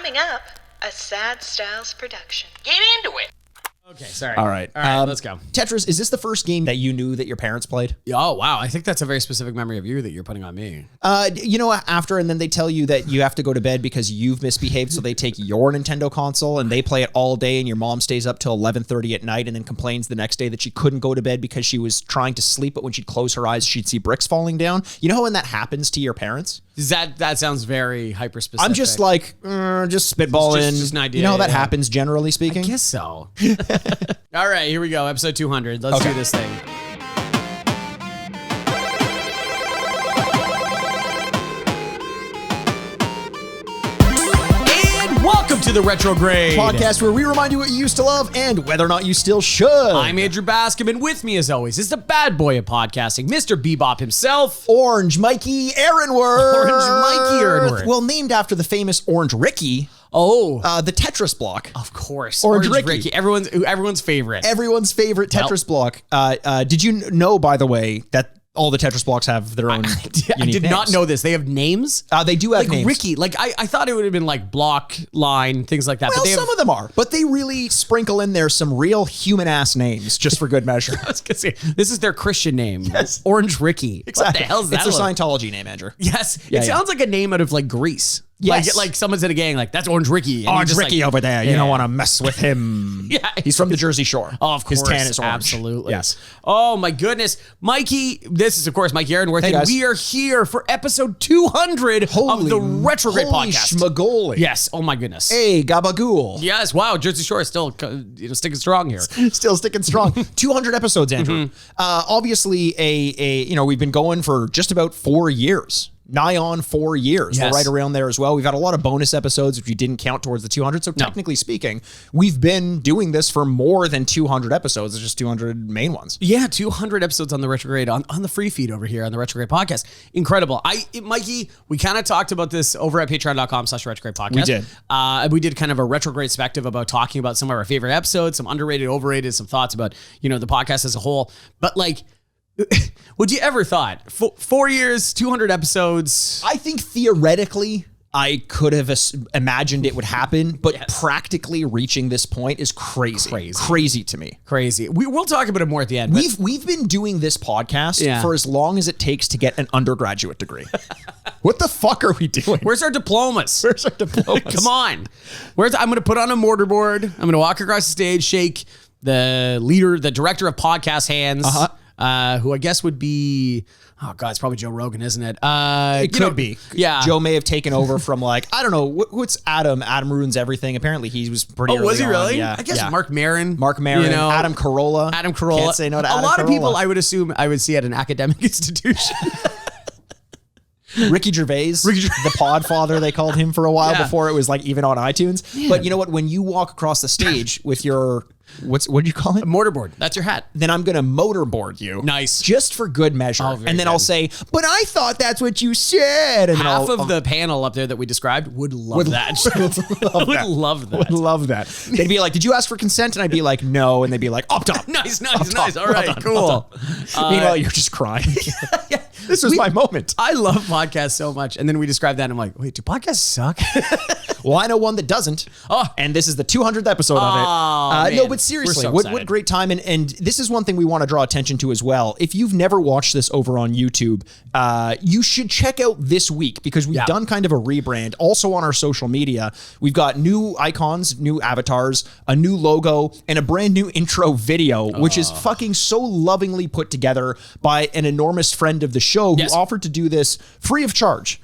Coming up, a Sad Styles production. Get into it. Okay, sorry. All right, let's go. Tetris, is this the first game that you knew that your parents played? Oh, wow. I think that's a very specific memory of you that you're putting on me. You know, after, and then they tell you that you have to go to bed because you've misbehaved, so they take your Nintendo console and they play it all day, and your mom stays up till 11:30 at night and then complains the next day that she couldn't go to bed because she was trying to sleep, but when she'd close her eyes, she'd see bricks falling down. You know how when that happens to your parents? That sounds very hyper-specific. I'm just like, just spitballing. Just an idea. You know how that happens, generally speaking? I guess so. All right, here we go. Episode 200. Let's do this thing. And welcome to the Retrograde podcast where we remind you what you used to love and whether or not you still should. I'm Andrew Bascom, and with me, as always, is the bad boy of podcasting, Mr. Bebop himself. Orange Mikey Aaronworth. Orange Mikey Aaronworth. Well, named after the famous Orange Ricky. Oh, the Tetris block. Of course. Orange Ricky. Everyone's favorite. Everyone's favorite Tetris block. Did you know, by the way, that all the Tetris blocks have their own I did not know this. They have names? They do have names. Ricky. Like, I thought it would have been like block, line, things like that. Well, but some of them are. But they really sprinkle in there some real human-ass names just for good measure. I was going to say, this is their Christian name. Yes. Orange Ricky. Exactly. What the hell is that? It's their Scientology name, Andrew. Yes. Yeah, it sounds like a name out of like Greece. Yes. Like someone's in a gang, like, that's Orange Ricky. And Orange Ricky over there. You don't want to mess with him. Yeah. He's from the Jersey Shore. Oh, of course. His tan is orange. Absolutely. Yes. Oh, my goodness. Mikey, this is, of course, Mikey Aaronworth, and we are here for episode 200 of the Retrograde podcast. Schmagoli. Yes. Oh, my goodness. Hey, gabagool. Yes. Wow. Jersey Shore is still sticking strong here. Still sticking strong. 200 episodes, Andrew. Obviously, we've been going for just about 4 years. Nigh on 4 years. Yes. We're right around there as well. We've had a lot of bonus episodes, which we didn't count towards the 200. So technically speaking, we've been doing this for more than 200 episodes. It's just 200 main ones. Yeah, 200 episodes on the Retrograde, on the free feed over here on the Retrograde podcast. Incredible. Mikey, we kind of talked about this over at patreon.com/retrograde podcast. We did. We did kind of a retrograde perspective about talking about some of our favorite episodes, some underrated, overrated, some thoughts about, the podcast as a whole. But like, would you ever thought 4 years, 200 episodes? I think theoretically I could have imagined it would happen, but practically reaching this point is crazy to me. Crazy. We'll talk about it more at the end. We've been doing this podcast for as long as it takes to get an undergraduate degree. What the fuck are we doing? Where's our diplomas? Come on. I'm going to put on a mortarboard. I'm going to walk across the stage, shake the director of podcast hands. Who I guess would be, it's probably Joe Rogan, isn't it? It could be. Yeah. Joe may have taken over from I don't know, what's Adam? Adam ruins everything. Apparently he was pretty early was he really? On. Yeah. I guess Mark Maron. Adam Carolla. Can't say no to Adam A lot of Carolla. people I would assume I would see at an academic institution. Ricky Gervais, the Podfather, they called him for a while before it was even on iTunes. Man. But you know what? When you walk across the stage with your, what do you call it? A mortarboard. That's your hat. Then I'm going to motorboard you. Nice. Just for good measure. And then I'll say, but I thought that's what you said. And half of the panel up there that we described would love that. Would love that. They'd be like, did you ask for consent? And I'd be like, no. And they'd be like, up top. Nice. All right, cool. Meanwhile, you're just crying. This was my moment. I love podcasts so much. And then we described that and I'm like, wait, do podcasts suck? Well, I know one that doesn't. And this is the 200th episode of it. No, but seriously, what great time. And this is one thing we want to draw attention to as well. If you've never watched this over on YouTube, you should check out this week because we've done kind of a rebrand. Also on our social media, we've got new icons, new avatars, a new logo, and a brand new intro video, which is fucking so lovingly put together by an enormous friend of the show who offered to do this free of charge.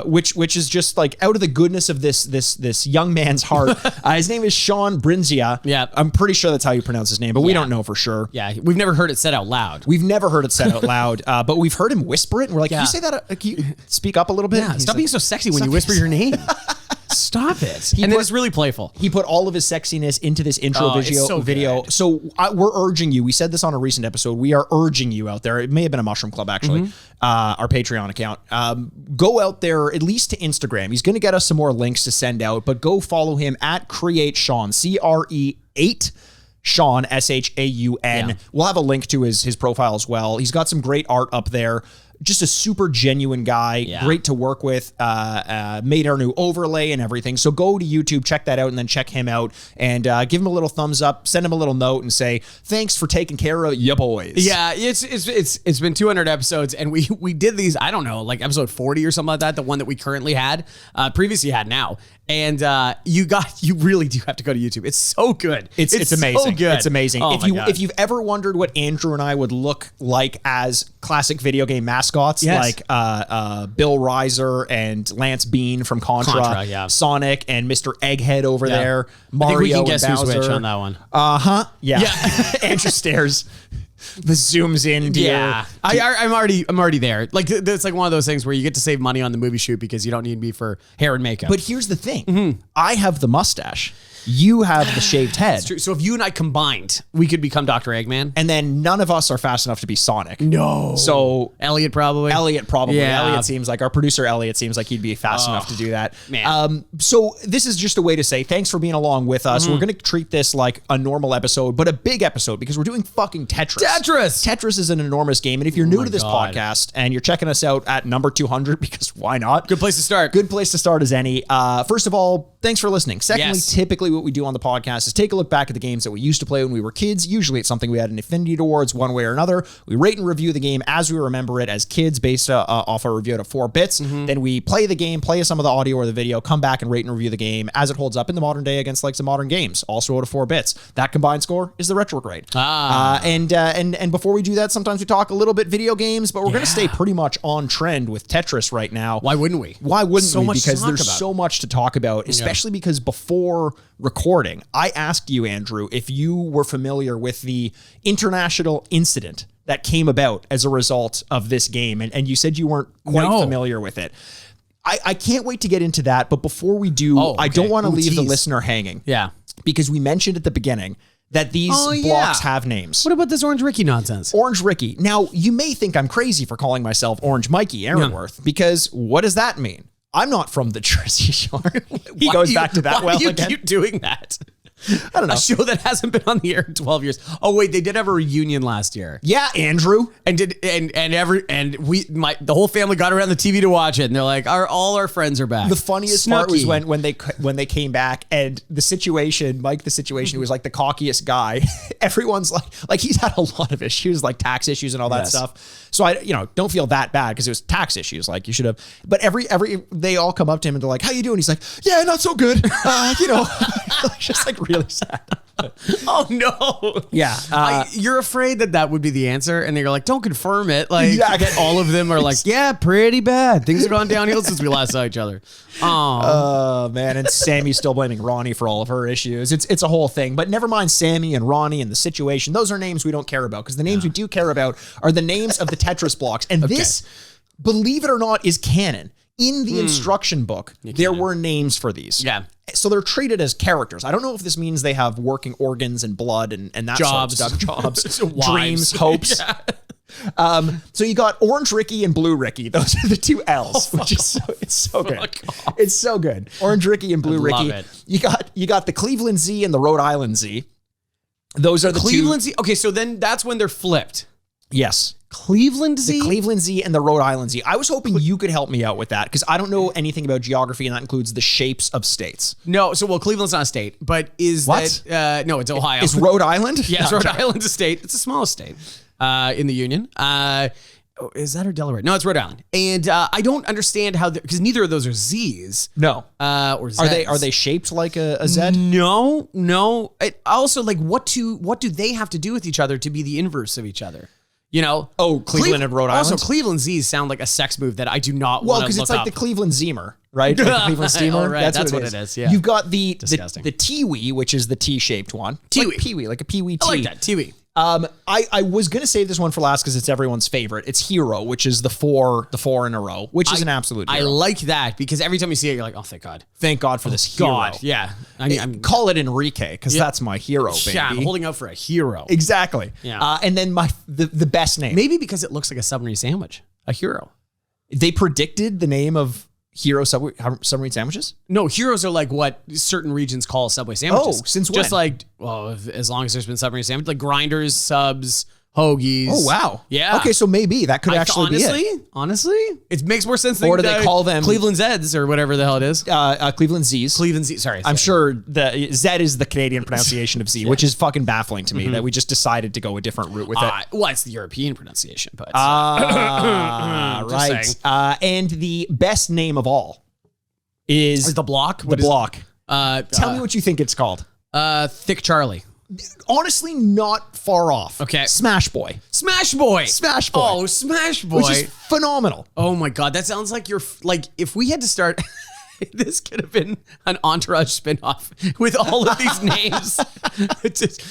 Which is just out of the goodness of this young man's heart. His name is Sean Brinzia. Yeah. I'm pretty sure that's how you pronounce his name, but we don't know for sure. Yeah. We've never heard it said out loud. But we've heard him whisper it and we're like, can you say that? Can you speak up a little bit? Yeah. Stop being so sexy when you whisper your name. Stop it. And then it's really playful. He put all of his sexiness into this intro video. So we're urging you. We said this on a recent episode. We are urging you out there. It may have been a Mushroom Club, actually, our Patreon account. Go out there, at least to Instagram. He's going to get us some more links to send out, but go follow him at Create Sean, CRE8 Sean, SHAUN. We'll have a link to his profile as well. He's got some great art up there. just a super genuine guy, great to work with, made our new overlay and everything. So go to YouTube, check that out, and then check him out and give him a little thumbs up, send him a little note and say, thanks for taking care of ya boys. Yeah, it's been 200 episodes and we did these, I don't know, like episode 40 or something like that, the one that we currently had, previously had now. And you really do have to go to YouTube. It's so good. It's amazing. So good. It's amazing. Oh If you've ever wondered what Andrew and I would look like as classic video game mascots, like Bill Reiser and Lance Bean from Contra, Sonic and Mr. Egghead over there, Mario, I think we can guess who's which on that one. Yeah. Andrew stares. The zooms in. I'm already there. Like it's like one of those things where you get to save money on the movie shoot because you don't need me for hair and makeup. But here's the thing: I have the mustache. You have the shaved head. That's true. So if you and I combined, we could become Dr. Eggman. And then none of us are fast enough to be Sonic. No. So Elliot probably. Yeah. Elliot seems like, our producer Elliot seems like he'd be fast enough to do that. Man. So this is just a way to say thanks for being along with us. We're going to treat this like a normal episode, but a big episode because we're doing fucking Tetris. Tetris is an enormous game. And if you're new to this podcast and you're checking us out at number 200, because why not? Good place to start. Good place to start as any. First of all, thanks for listening. Secondly, typically what we do on the podcast is take a look back at the games that we used to play when we were kids. Usually it's something we had an affinity towards one way or another. We rate and review the game as we remember it as kids based off a review out of 4 bits. Then we play the game, play some of the audio or the video, come back and rate and review the game as it holds up in the modern day against like some modern games, also out of 4 bits. That combined score is the Retrograde. And before we do that, sometimes we talk a little bit video games, but we're going to stay pretty much on trend with Tetris right now. Why wouldn't we? Because there's so much to talk about, especially because before recording, I asked you, Andrew, if you were familiar with the international incident that came about as a result of this game, and you said you weren't quite familiar with it. I can't wait to get into that, but before we do, I don't want to leave the listener hanging. Yeah. Because we mentioned at the beginning that these blocks have names. What about this Orange Ricky nonsense? Orange Ricky. Now, you may think I'm crazy for calling myself Orange Mikey Aaronworth, because what does that mean? I'm not from the Jersey Shore. He goes back to that well again. Why do you keep doing that? I don't know. A show that hasn't been on the air in 12 years. Oh wait, they did have a reunion last year. Yeah, Andrew. And the whole family got around the TV to watch it, and they're like, all our friends are back. The funniest part was when they came back, and the situation, Mike, who was like the cockiest guy. Everyone's like he's had a lot of issues, like tax issues and all that stuff. So I don't feel that bad because it was tax issues. Like you should have. But they all come up to him and they're like, "How you doing?" He's like, "Yeah, not so good." Just like really sad. Oh no. Yeah. You're afraid that would be the answer, and they're like, "Don't confirm it." Like all of them are like, "Yeah, pretty bad. Things have gone downhill since we last saw each other." Oh man, and Sammy's still blaming Ronnie for all of her issues. It's a whole thing. But never mind Sammy and Ronnie and the situation. Those are names we don't care about, because the names we do care about are the names of the Tetris blocks. And this, believe it or not, is canon. In the instruction book, there were names for these. Yeah. So they're treated as characters. I don't know if this means they have working organs and blood and that jobs. sort of stuff. Jobs, dreams, hopes. So you got Orange Ricky and Blue Ricky. Those are the 2 L's, which is it's so good. It's so good. Orange Ricky and Blue Ricky. You got the Cleveland Z and the Rhode Island Z. Those are the Cleveland Z. Okay, so then that's when they're flipped. Yes. Cleveland Z? The Cleveland Z and the Rhode Island Z. I was hoping you could help me out with that, because I don't know anything about geography, and that includes the shapes of states. No, so Cleveland's not a state, but is what? That, no, it's Ohio. Is Rhode Island? Yes, Rhode Island's a state. It's the smallest state in the Union. Is that or Delaware? No, it's Rhode Island. And I don't understand how, because neither of those are Z's. No. Or Z's. Are they shaped like a Z? No. Also, like, what do they have to do with each other to be the inverse of each other? Cleveland and Rhode Island. Also, Cleveland Z's sound like a sex move that I do not want to look up. Well, because it's like the Cleveland Zemer, right? Like the Cleveland Steamer. Right, that's what it is. Yeah. You've got the Tiwi, which is the T-shaped one. Tiwi. Like a Pee-wee T. I like that, Tiwi. I was going to save this one for last because it's everyone's favorite. It's Hero, which is the four in a row, which is an absolute hero. I like that because every time you see it, you're like, oh, thank God. Thank God for this hero. God, yeah. Call it Enrique, because that's my hero, baby. Yeah, I'm holding out for a hero. Exactly. Yeah. And then the best name. Maybe because it looks like a submarine sandwich. A hero. They predicted the name of Hero submarine sandwiches? No, heroes are like what certain regions call Subway sandwiches. Oh, since when? Just like, as long as there's been submarine sandwiches, like grinders, subs, hoagies. Oh, wow. Yeah. Okay, so maybe that could actually be it. Honestly, it makes more sense than Or do they call them Cleveland Zeds or whatever the hell it is? Cleveland Z's. Cleveland Z. Sorry. I'm sure the Z is the Canadian pronunciation of Z, which is fucking baffling to me that we just decided to go a different route with it. Well, it's the European pronunciation, but right. And the best name of all is the block. The block. Tell me what you think it's called. Thick Charlie. Honestly, not far off. Okay. Smash Boy. Smash Boy. Smash Boy. Oh, Smash Boy. Which is phenomenal. Oh my God. That sounds like if we had to start, this could have been an Entourage spinoff with all of these names. It's just,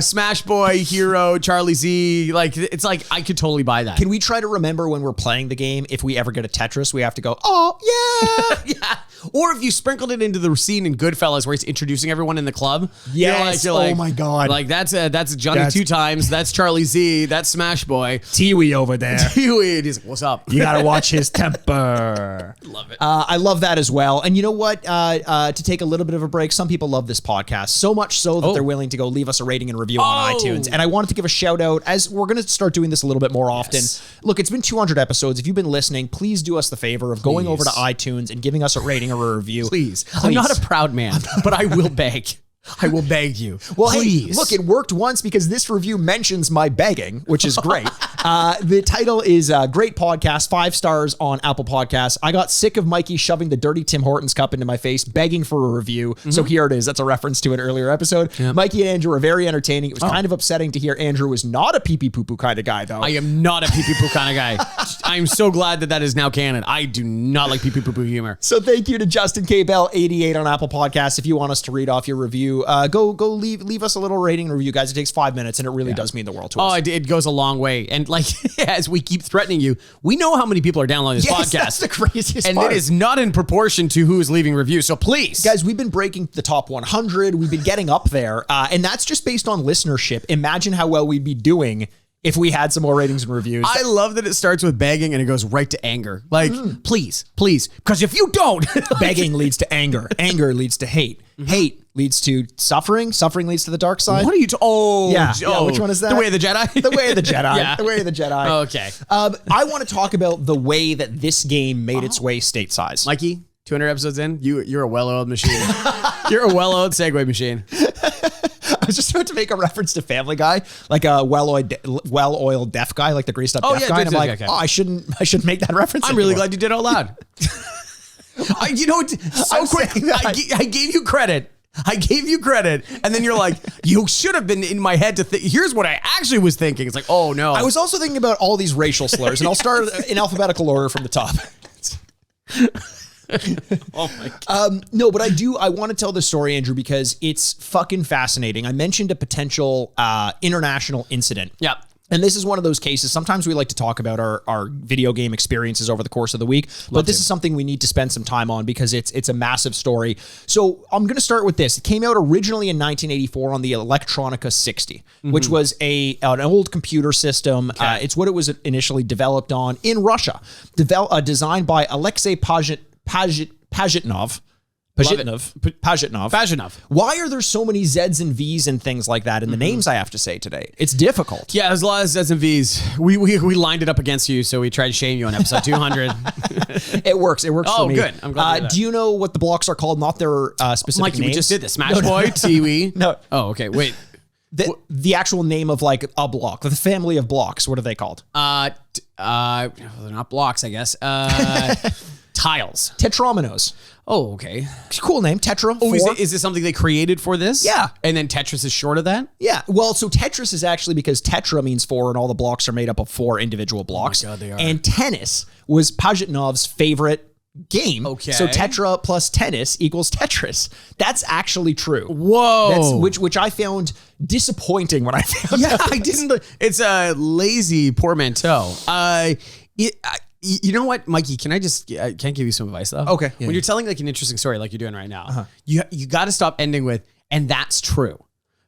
Smash Boy, Hero, Charlie Z. It's like, I could totally buy that. Can we try to remember when we're playing the game, if we ever get a Tetris, we have to go, oh, yeah. Yeah. Or if you sprinkled it into the scene in Goodfellas where he's introducing everyone in the club. Yes. Oh my God. That's Johnny Two Times. That's Charlie Z. That's Smash Boy. Tiwi over there. Tiwi. He's like, what's up? You got to watch his temper. Love it. I love that as well. And you know what? To take a little bit of a break, some people love this podcast so much so that they're willing to go leave us a rating and review on iTunes. And I wanted to give a shout out, as we're going to start doing this a little bit more often. Yes. Look, it's been 200 episodes. If you've been listening, please do us the favor of going over to iTunes and giving us a rating or a review. Please. I'm not a proud man, but I will beg. I will beg you. Well, please. Hey, look, it worked once because this review mentions my begging, which is great. The title is Great Podcast, 5 stars on Apple Podcasts. I got sick of Mikey shoving the dirty Tim Hortons cup into my face, begging for a review. So here it is. That's a reference to an earlier episode. Yep. Mikey and Andrew are very entertaining. It was kind of upsetting to hear Andrew was not a pee-pee poo-poo kind of guy, though. I am not a pee-pee poo kind of guy. I'm so glad that is now canon. I do not like pee-pee poo-poo humor. So thank you to Justin K. Bell, 88 on Apple Podcasts. If you want us to read off your review, go leave us a little rating and review, guys. It takes 5 minutes and it really does mean the world to us. Oh, it goes a long way. And as we keep threatening you, we know how many people are downloading this podcast. That's the craziest and part. it is not in proportion to who is leaving reviews. So please. Guys, we've been breaking the top 100. We've been getting up there. And that's just based on listenership. Imagine how well we'd be doing if we had some more ratings and reviews. I love that it starts with begging and it goes right to anger. Please. Because if you don't. Begging leads to anger. Anger leads to hate. Hate leads to suffering. Suffering leads to the dark side. What are you which one is that? The Way of the Jedi? The Way of the Jedi. The Way of the Jedi. Okay. I want to talk about the way that this game made its way statesize. Mikey, 200 episodes in, you're a well-oiled machine. You're a well-oiled Segway machine. I was just about to make a reference to Family Guy, like a well-oiled deaf guy, like the greased up deaf guy. And I'm like, I shouldn't make that reference. I'm really glad you did it out loud. So quick. I gave you credit. And then you're like, you should have been in my head to think. Here's what I actually was thinking. It's like, oh no. I was also thinking about all these racial slurs, and I'll start in alphabetical order from the top. Oh my God. No, but I want to tell this story, Andrew, because it's fucking fascinating. I mentioned a potential international incident. Yeah. And this is one of those cases. Sometimes we like to talk about our video game experiences over the course of the week, but this is something we need to spend some time on because it's a massive story. So I'm going to start with this. It came out originally in 1984 on the Electronica 60, which was an old computer system. Okay. It's what it was initially developed on in Russia, designed by Alexei Pajitnov. Why are there so many Z's and V's and things like that in the names I have to say today? It's difficult. Yeah, there's a lot of Z's and V's. We lined it up against you, so we tried to shame you on episode 200. It works. It works for me. Oh, good. I'm glad to hear that. Do you know what the blocks are called? Not their specific Mikey, names? we just did this. Smash Boy, Tiwi. No. Oh, okay. Wait. The actual name of like a block, the family of blocks. What are they called? They're not blocks, I guess. Tiles. Tetrominos. Oh, okay. Cool name. Tetra. Oh, is this something they created for this? Yeah. And then Tetris is short of that? Yeah. Well, so Tetris is actually because tetra means 4 and all the blocks are made up of 4 individual blocks. Oh my God, they are. And tennis was Pajitnov's favorite game. Okay. So tetra plus tennis equals Tetris. That's actually true. Whoa. Which I found disappointing when I found out. I didn't. It's a lazy portmanteau. You know what, Mikey? Can I give you some advice though? Okay. When you're telling like an interesting story like you're doing right now, you got to stop ending with "and that's true,"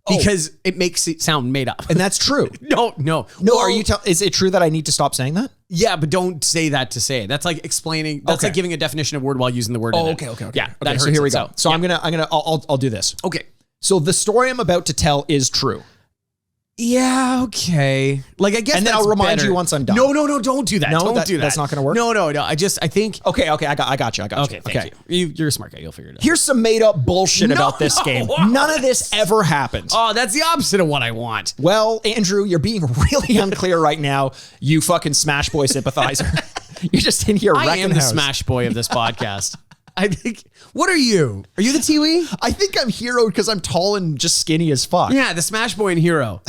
because it makes it sound made up. And that's true. No. Well, are you? Is it true that I need to stop saying that? Yeah, but don't say that to say it. That's like explaining. That's like giving a definition of word while using the word. Okay. Yeah. Okay. So here we go. So I'll do this. Okay. So the story I'm about to tell is true. Yeah, okay. Like, I guess and then that's I'll remind better. you once I'm done. No, don't do that. No, don't do that. That's not going to work? No. I think... Okay, I got you. Okay, thank you. You're a smart guy. You'll figure it out. Here's some made up bullshit about this game. None of this ever happened. Oh, that's the opposite of what I want. Well, Andrew, you're being really unclear right now, you fucking Smash Boy sympathizer. You're just in here wrecking I am the house. Smash Boy of this podcast. I think... What are you? Are you the Tiwi? I think I'm Hero because I'm tall and just skinny as fuck. Yeah, the Smash Boy and Hero.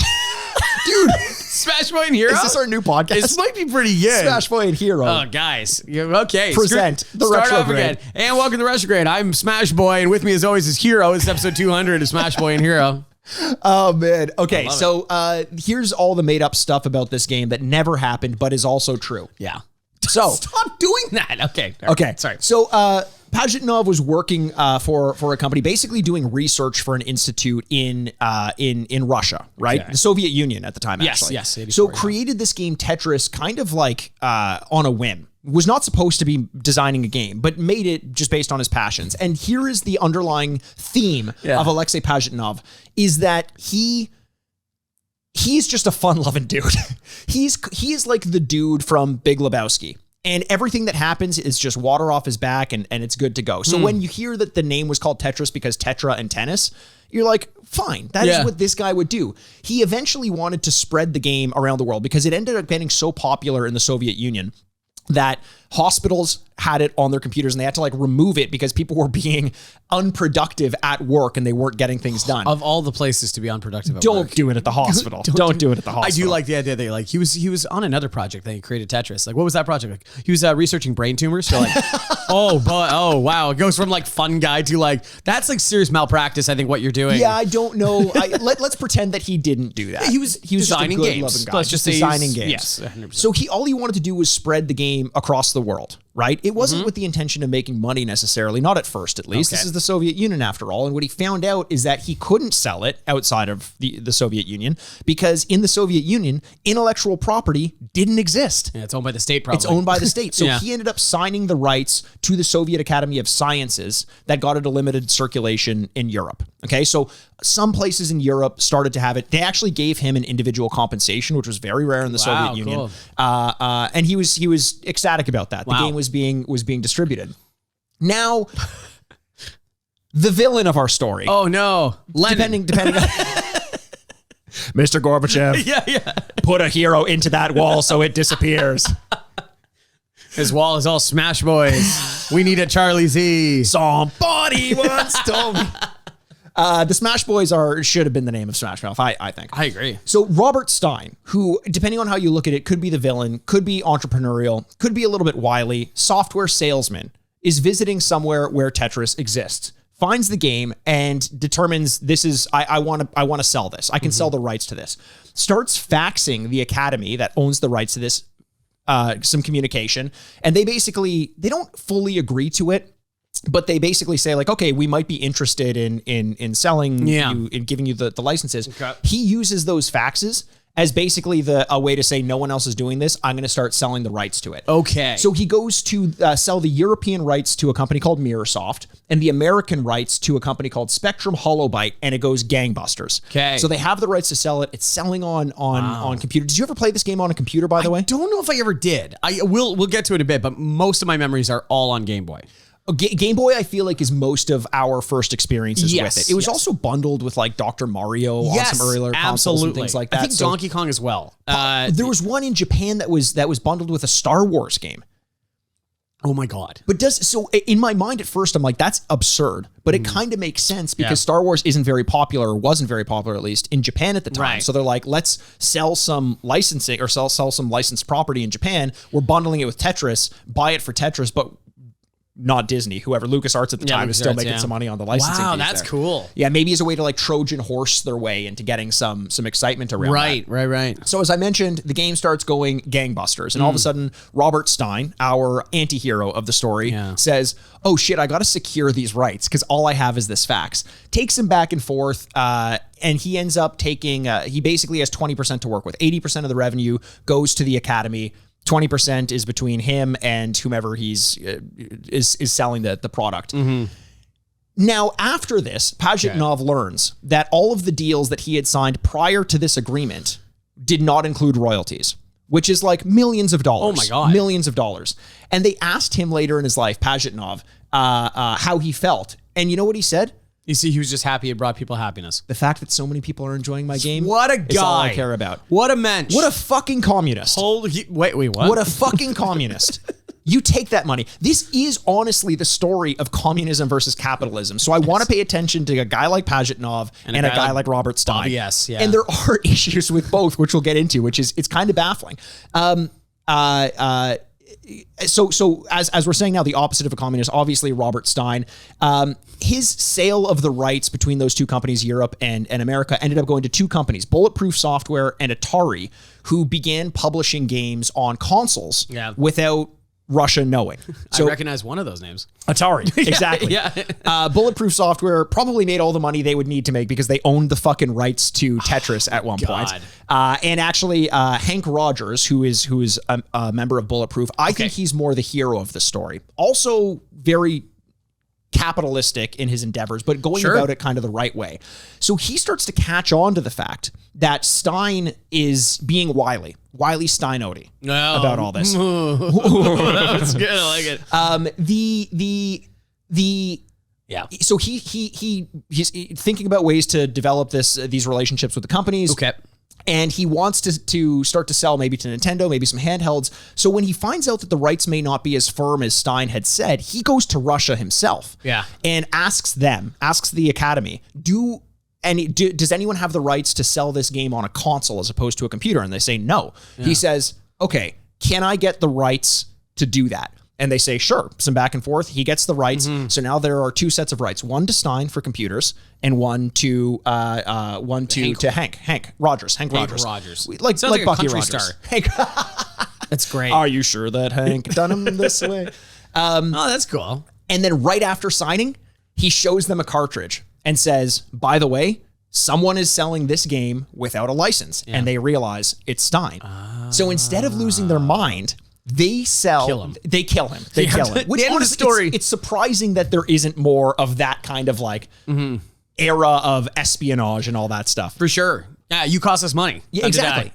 Dude, Smash Boy and Hero? is this our new podcast? This might be pretty good. Smash Boy and Hero. Oh, guys. Okay. Present the Start off Retrograde. again. And welcome to Retrograde. I'm Smash Boy, and with me as always is Hero. It's episode 200 of Smash Boy and Hero. Oh, man. Okay, so here's all the made up stuff about this game that never happened, but is also true. Yeah. So stop doing that. Okay. All right. Okay. Sorry. So Pajitnov was working for a company, basically doing research for an institute in Russia, right? Okay. The Soviet Union at the time, Yes, actually. yes, 84, So yeah. created this game Tetris kind of like on a whim. Was not supposed to be designing a game, but made it just based on his passions. And here is the underlying theme of Alexei Pajitnov is that he's just a fun-loving dude. He is like the dude from Big Lebowski. And everything that happens is just water off his back and it's good to go. So when you hear that the name was called Tetris because Tetra and tennis, you're like, fine, that is what this guy would do. He eventually wanted to spread the game around the world because it ended up getting so popular in the Soviet Union that hospitals had it on their computers and they had to like remove it because people were being unproductive at work and they weren't getting things done. Of all the places to be unproductive at Don't work. do it at the hospital. Don't do it at the hospital. I do like the idea that like he was on another project that he created Tetris. Like, what was that project? Like, he was researching brain tumors. So like, oh wow, it goes from like fun guy to like that's like serious malpractice. I think what you're doing. Yeah, I don't know. Let's pretend that he didn't do that. He was just designing a good, games. loving guy. Let's Just say designing games. Yes, 100%. So all he wanted to do was spread the game across the world, right? It wasn't with the intention of making money necessarily, not at first at least. Okay. This is the Soviet Union after all. And what he found out is that he couldn't sell it outside of the Soviet Union because in the Soviet Union, intellectual property didn't exist. Yeah, it's owned by the state. Probably It's owned by the state. So Yeah. he ended up signing the rights to the Soviet Academy of Sciences that got it a limited circulation in Europe. Okay, so some places in Europe started to have it. They actually gave him an individual compensation, which was very rare in the Soviet Union. Cool. And he was ecstatic about that. The game was being distributed. Now, the villain of our story. Oh no, Lenin. Depending on Mr. Gorbachev. Yeah. Put a hero into that wall so it disappears. His wall is all Smash Boys. We need a Charlie Z. Somebody once told me. The Smash Boys should have been the name of Smash Mouth, I think. I agree. So Robert Stein, who, depending on how you look at it, could be the villain, could be entrepreneurial, could be a little bit wily, software salesman, is visiting somewhere where Tetris exists, finds the game and determines this is, I want to sell this. I can sell the rights to this. Starts faxing the academy that owns the rights to this some communication. And they don't fully agree to it. But they basically say like, okay, we might be interested in selling you, in giving you the licenses. Okay. He uses those faxes as basically a way to say no one else is doing this. I'm going to start selling the rights to it. Okay. So he goes to sell the European rights to a company called Mirrorsoft and the American rights to a company called Spectrum Holobyte, and it goes gangbusters. Okay. So they have the rights to sell it. It's selling on computer. Did you ever play this game on a computer, by the way? I don't know if I ever did. We'll get to it in a bit, but most of my memories are all on Game Boy. Game Boy, I feel like, is most of our first experiences with it. It was also bundled with like Dr. Mario on some earlier consoles and things like that. I think Donkey Kong as well. There was one in Japan that was bundled with a Star Wars game. Oh my God. But so in my mind at first, I'm like, that's absurd. But it kind of makes sense because Star Wars isn't very popular, or wasn't very popular at least, in Japan at the time. Right. So they're like, let's sell some licensing or sell some licensed property in Japan. We're bundling it with Tetris, buy it for Tetris, but not Disney, whoever, LucasArts at the time is still making some money on the licensing. Wow, fees that's there. cool. Yeah, maybe as a way to like Trojan horse their way into getting some excitement around that. Right. So as I mentioned, the game starts going gangbusters, and all of a sudden, Robert Stein, our anti-hero of the story, says, oh shit, I got to secure these rights because all I have is this fax. Takes him back and forth, and he ends up taking, he basically has 20% to work with. 80% of the revenue goes to the Academy. 20% is between him and whomever is selling the product. Now, after this, Pajitnov learns that all of the deals that he had signed prior to this agreement did not include royalties, which is like millions of dollars. Oh my God. Millions of dollars. And they asked him later in his life, Pajitnov, how he felt. And you know what he said? You see, he was just happy it brought people happiness. The fact that so many people are enjoying my game. What a guy. Is all I care about. What a mensch. What a fucking communist. Wait, what? What a fucking communist. You take that money. This is honestly the story of communism versus capitalism. So I want to pay attention to a guy like Pajitnov and a guy like Robert Stein. Yes, yeah. And there are issues with both, which we'll get into, which is, it's kind of baffling. So as we're saying now, the opposite of a communist, obviously Robert Stein, his sale of the rights between those two companies, Europe and America, ended up going to two companies, Bulletproof Software and Atari, who began publishing games on consoles without Russia knowing. So I recognize one of those names. Atari, exactly. Bulletproof Software probably made all the money they would need to make because they owned the fucking rights to Tetris at one point. And actually, Hank Rogers, who is a member of Bulletproof, I think he's more the hero of the story. Also very capitalistic in his endeavors, but going about it kind of the right way. So he starts to catch on to the fact that Stein is being Wily Steinotti about all this. That's good. I like it. So he's thinking about ways to develop these relationships with the companies. Okay. And he wants to start to sell maybe to Nintendo, maybe some handhelds. So when he finds out that the rights may not be as firm as Stein had said, he goes to Russia himself. And asks the Academy, does anyone have the rights to sell this game on a console as opposed to a computer? And they say no. He says, okay, can I get the rights to do that? And they say, sure. Some back and forth. He gets the rights. So now there are two sets of rights: one to Stein for computers, and one to Hank Rogers. Like Bucky Rogers. Star. Hank. That's great. Are you sure that Hank done him this way? Oh, that's cool. And then right after signing, he shows them a cartridge and says, by the way, someone is selling this game without a license. And they realize it's Stein. So instead of losing their mind, they kill him. They kill him. Which, honestly, story. It's surprising that there isn't more of that kind of like era of espionage and all that stuff. For sure. Yeah, you cost us money. Yeah,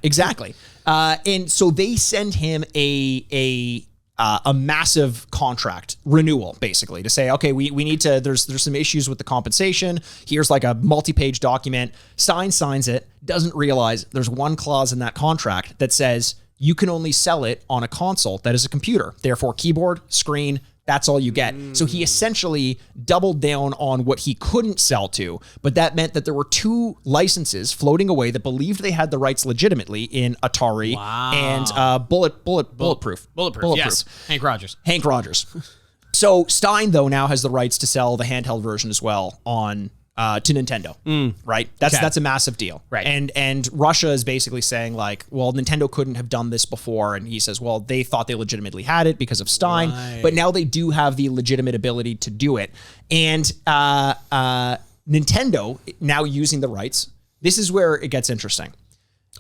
exactly. And so they send him a massive contract renewal, basically, to say, okay, we need to, there's some issues with the compensation. Here's like a multi-page document. Stein signs it, doesn't realize there's one clause in that contract that says you can only sell it on a console that is a computer. Therefore, keyboard, screen, that's all you get. So he essentially doubled down on what he couldn't sell to, but that meant that there were two licenses floating away that believed they had the rights legitimately in Atari and Bulletproof. Yes. Hank Rogers. So Stein, though, now has the rights to sell the handheld version as well on to Nintendo, right? That's a massive deal, right? And Russia is basically saying like, well, Nintendo couldn't have done this before, and he says, well, they thought they legitimately had it because of Stein, but now they do have the legitimate ability to do it. And Nintendo now using the rights. This is where it gets interesting.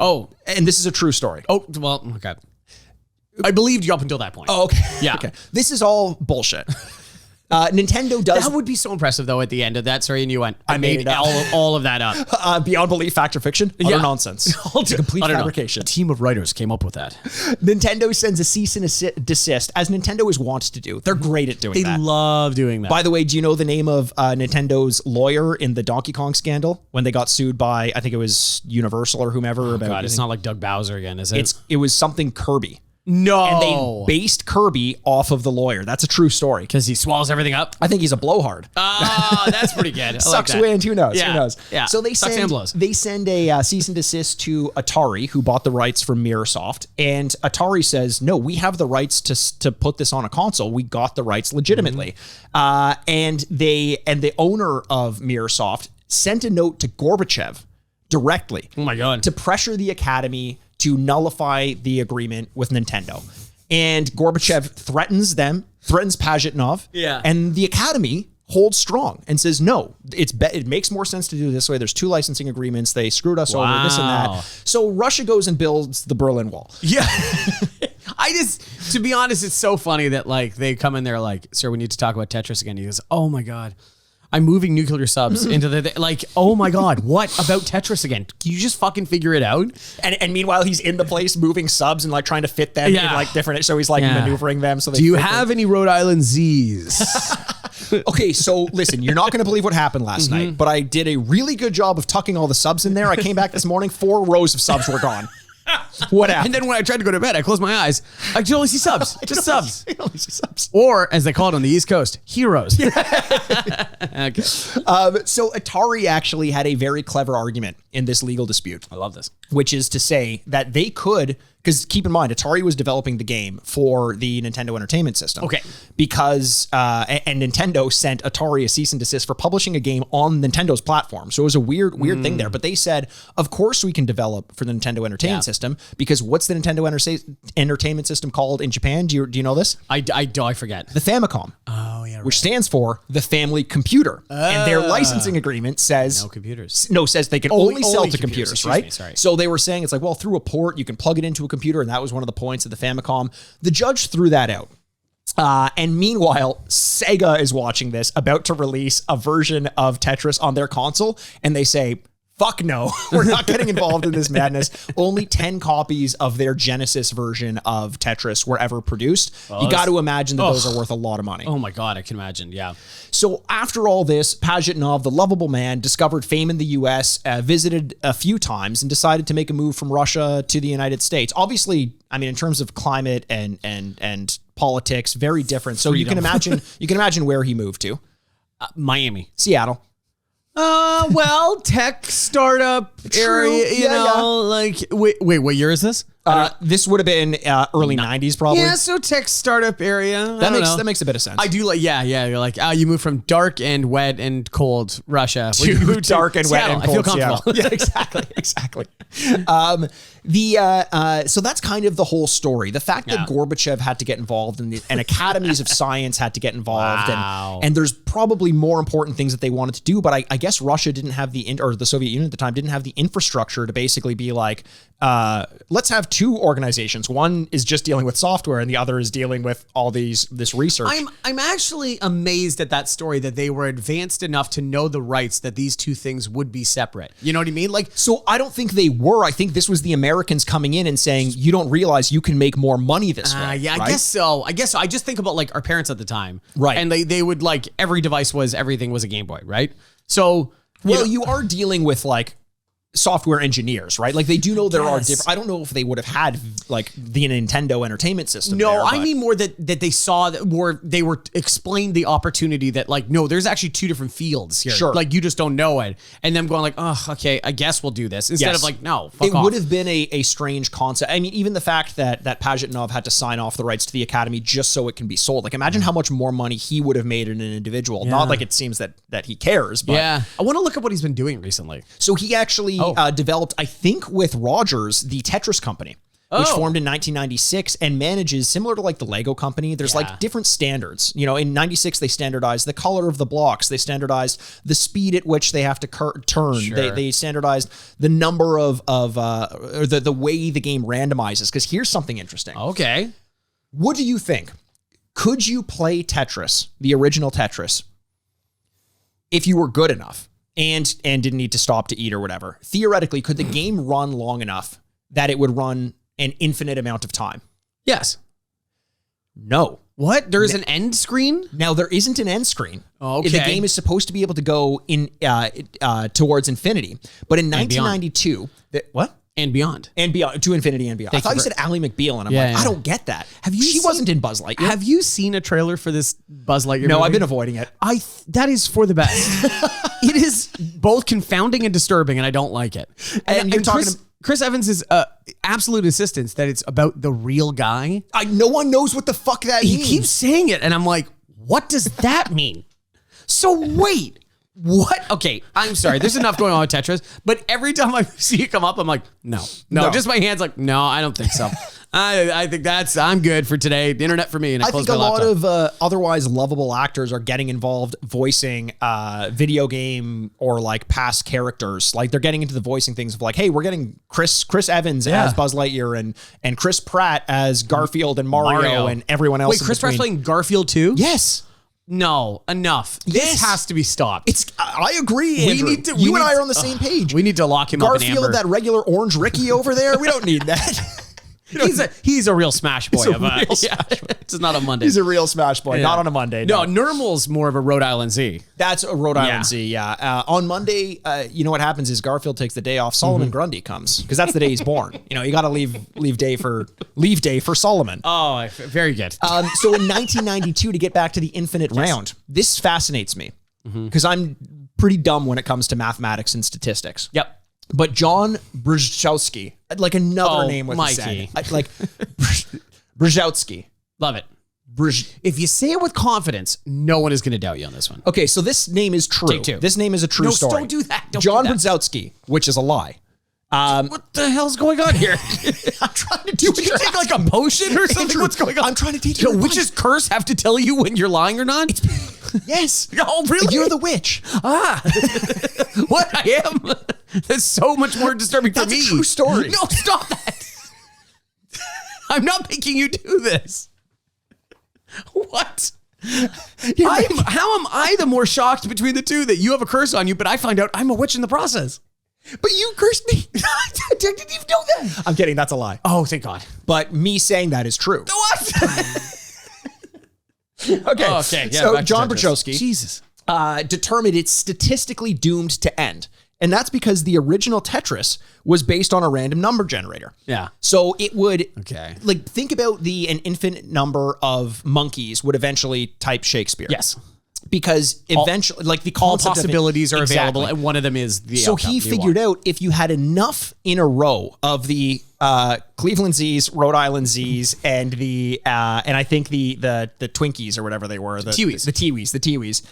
Oh, and this is a true story. Oh, well, okay. I believed you up until that point. Oh, okay. Yeah. Okay. This is all bullshit. Nintendo does. That would be so impressive, though, at the end of that story, and you went, I made all of that up. Beyond belief, fact or fiction? Utter nonsense. It's a complete fabrication. A team of writers came up with that. Nintendo sends a cease and desist, as Nintendo is wont to do. They're great at doing that. They love doing that. By the way, do you know the name of Nintendo's lawyer in the Donkey Kong scandal when they got sued by, I think it was Universal or whomever? God, it's not like Doug Bowser again, is it? It was something Kirby. No. And they based Kirby off of the lawyer. That's a true story. Because he swallows everything up? I think he's a blowhard. Oh, that's pretty good. Sucks wind. Who knows? Yeah. Who knows? Yeah. So they send a cease and desist to Atari, who bought the rights from Mirrorsoft. And Atari says, no, we have the rights to put this on a console. We got the rights legitimately. And the owner of Mirrorsoft sent a note to Gorbachev directly. Oh my God. To pressure the Academy to nullify the agreement with Nintendo. And Gorbachev threatens Pajitnov. Yeah. And the Academy holds strong and says, no, it makes more sense to do it this way. There's two licensing agreements. They screwed us over, this and that. So Russia goes and builds the Berlin Wall. Yeah. To be honest, it's so funny that like they come in there like, sir, we need to talk about Tetris again. He goes, oh my God. I'm moving nuclear subs into the like. Oh my god, what about Tetris again? Can you just fucking figure it out? And meanwhile, he's in the place moving subs and like trying to fit them in like different. So he's like maneuvering them. So do you have any Rhode Island Z's? Okay, so listen, you're not going to believe what happened last night, but I did a really good job of tucking all the subs in there. I came back this morning, 4 rows of subs were gone. What happened? And then when I tried to go to bed, I closed my eyes. I could only see subs. Just subs. I only see subs. Or, as they call it on the East Coast, heroes. Okay. So Atari actually had a very clever argument in this legal dispute. I love this. Which is to say that they could, because keep in mind, Atari was developing the game for the Nintendo Entertainment System. Okay. Because, and Nintendo sent Atari a cease and desist for publishing a game on Nintendo's platform. So it was a weird thing there. But they said, of course we can develop for the Nintendo Entertainment System, because what's the Nintendo Entertainment System called in Japan? Do you know this? I forget. The Famicom. Oh, yeah. Right. Which stands for the family computer. And their licensing agreement says... No computers. No, says they can only sell to computers, Excuse right? me, sorry. So they were saying, it's like, well, through a port, you can plug it into a computer, and that was one of the points of the Famicom. The judge threw that out. And meanwhile, Sega is watching this, about to release a version of Tetris on their console, and they say, fuck no, we're not getting involved in this madness. Only 10 copies of their Genesis version of Tetris were ever produced. You got to imagine that those are worth a lot of money. Oh my God, I can imagine, yeah. So after all this, Pajitnov, the lovable man, discovered fame in the US, visited a few times, and decided to make a move from Russia to the United States. Obviously, I mean, in terms of climate and politics, very different. So you can imagine where he moved to. Miami. Seattle. Well, tech startup area, you know, like, wait, what year is this? This would have been early 90s, probably. Yeah, so tech startup area. That makes a bit of sense. I do like, you're like, you move from dark and wet and cold Russia to dark and wet and cold. I feel comfortable. Yeah, exactly. So that's kind of the whole story. The fact that Gorbachev had to get involved and academies of science had to get involved, and there's probably more important things that they wanted to do, but I guess Russia didn't have or the Soviet Union at the time didn't have the infrastructure to basically be like, let's have 2 organizations. One is just dealing with software, and the other is dealing with all this research. I'm actually amazed at that story, that they were advanced enough to know the rights that these 2 things would be separate. You know what I mean? Like, so I don't think they were. I think this was the Americans coming in and saying, you don't realize you can make more money this way. Yeah, right? I guess so. I just think about like our parents at the time. Right. And they would like, everything was a Game Boy, right? So, you are dealing with like software engineers, right? Like they do know there are different. I don't know if they would have had like the Nintendo Entertainment System. No, I mean more that they saw that they were explained the opportunity that like, no, there's actually 2 different fields here. Sure. Like you just don't know it. And them going like, oh, okay, I guess we'll do this. Instead of like, no, fuck it off. would have been a strange concept. I mean, even the fact that Pajitnov had to sign off the rights to the Academy just so it can be sold. Like imagine how much more money he would have made in an individual. Not like it seems that he cares, but I want to look at what he's been doing recently. So he actually developed, I think with Rogers, the Tetris company, which formed in 1996 and manages, similar to like the Lego company, there's like different standards. You know, in 96, they standardized the color of the blocks. They standardized the speed at which they have to turn. Sure. They standardized the number or the way the game randomizes. Because here's something interesting. Okay. What do you think? Could you play Tetris, the original Tetris, if you were good enough? And didn't need to stop to eat or whatever. Theoretically, could the game run long enough that it would run an infinite amount of time? Yes. No. What? There is an end screen? Now, there isn't an end screen. Okay. The game is supposed to be able to go towards infinity. But in 1992... What? And beyond. And beyond. To infinity and beyond. I thought you said Ally McBeal, and I'm like, I don't get that. She wasn't in Buzz Lightyear. Have you seen a trailer for this Buzz Lightyear movie? I've been avoiding it. That is for the best. It is both confounding and disturbing, and I don't like it. And you're talking Chris Evans' absolute insistence that it's about the real guy. No one knows what the fuck that means. He keeps saying it, and I'm like, what does that mean? So wait. What? Okay, I'm sorry. There's enough going on with Tetris, but every time I see it come up, I'm like, no. Just my hand's like, no, I don't think so. I think I'm good for today. The internet for me. And I think a lot of otherwise lovable actors are getting involved voicing video game or like past characters. Like they're getting into the voicing things of like, hey, we're getting Chris Evans as Buzz Lightyear and Chris Pratt as Garfield and Mario and everyone else. Wait, Chris Pratt's playing Garfield too? Yes. No, enough. Yes. This has to be stopped. I agree, Andrew. You and I are on the same page. We need to lock him up in amber. Garfield, that regular orange Ricky over there, we don't need that. He's a real smash boy. It's not a Monday. He's a real smash boy, not on a Monday. No, Nurmle's more of a Rhode Island Z. That's a Rhode Island Z, yeah. On Monday, you know what happens is Garfield takes the day off. Solomon Grundy comes because that's the day he's born. You got to leave day for Solomon. Oh, very good. So in 1992, to get back to the infinite round, this fascinates me because I'm pretty dumb when it comes to mathematics and statistics. Yep. But John Brzezowski, like another name with Mikey. a Z. Like Brzezowski. Love it. If you say it with confidence, no one is going to doubt you on this one. Okay, so this name is true. Take two. This name is a true story. Don't do that. John Brzezowski, which is a lie. What the hell's going on here? I'm trying to do. Did you take like a potion or something? Andrew, What's going on? I'm trying to teach you. Witch's curse have to tell you when you're lying or not? Yes. Oh, really? You're the witch. What? I am? That's so much more disturbing for me. That's a true story. No, stop that. I'm not making you do this. What? How am I the more shocked between the two that you have a curse on you, but I find out I'm a witch in the process? But you cursed me. Didn't even know that. I'm kidding. That's a lie. Oh, thank God. But me saying that is true. What? Okay. Oh, okay. Yeah, so John Brzezowski Jesus. Determined it's statistically doomed to end. And that's because the original Tetris was based on a random number generator. Yeah. So it would, like, think about an infinite number of monkeys would eventually type Shakespeare. Yes. Because eventually, the all concept possibilities are available, Exactly. and one of them is the So outcome he figured out if you had enough in a row of the Cleveland Z's, Rhode Island Z's, and the and I think the Twinkies or whatever they were, the Tiwis,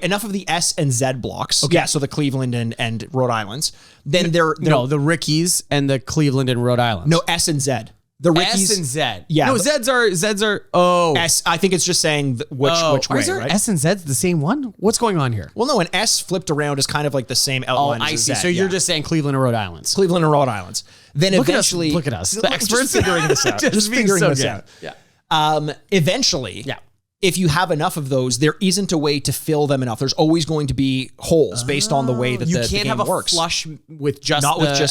enough of the S and Z blocks. Okay. Yeah, so the Cleveland and Rhode Islands. Then the Rickies and the Cleveland and Rhode Islands. No, S and Z. The Rickies, S and Z. Yeah. No, Zeds are. Oh. S. I think it's just saying which way, right? S and Z's the same one? What's going on here? Well, no, an S flipped around is kind of like the same outline. Oh, I as see. Z, So you're just saying Cleveland and Rhode Islands. Cleveland and Rhode Islands. Then Look eventually, at us, the experts figuring this out. just figuring this out. Yeah. Eventually, if you have enough of those, there isn't a way to fill them enough. There's always going to be holes based on the way that the game works. You can't have a flush with just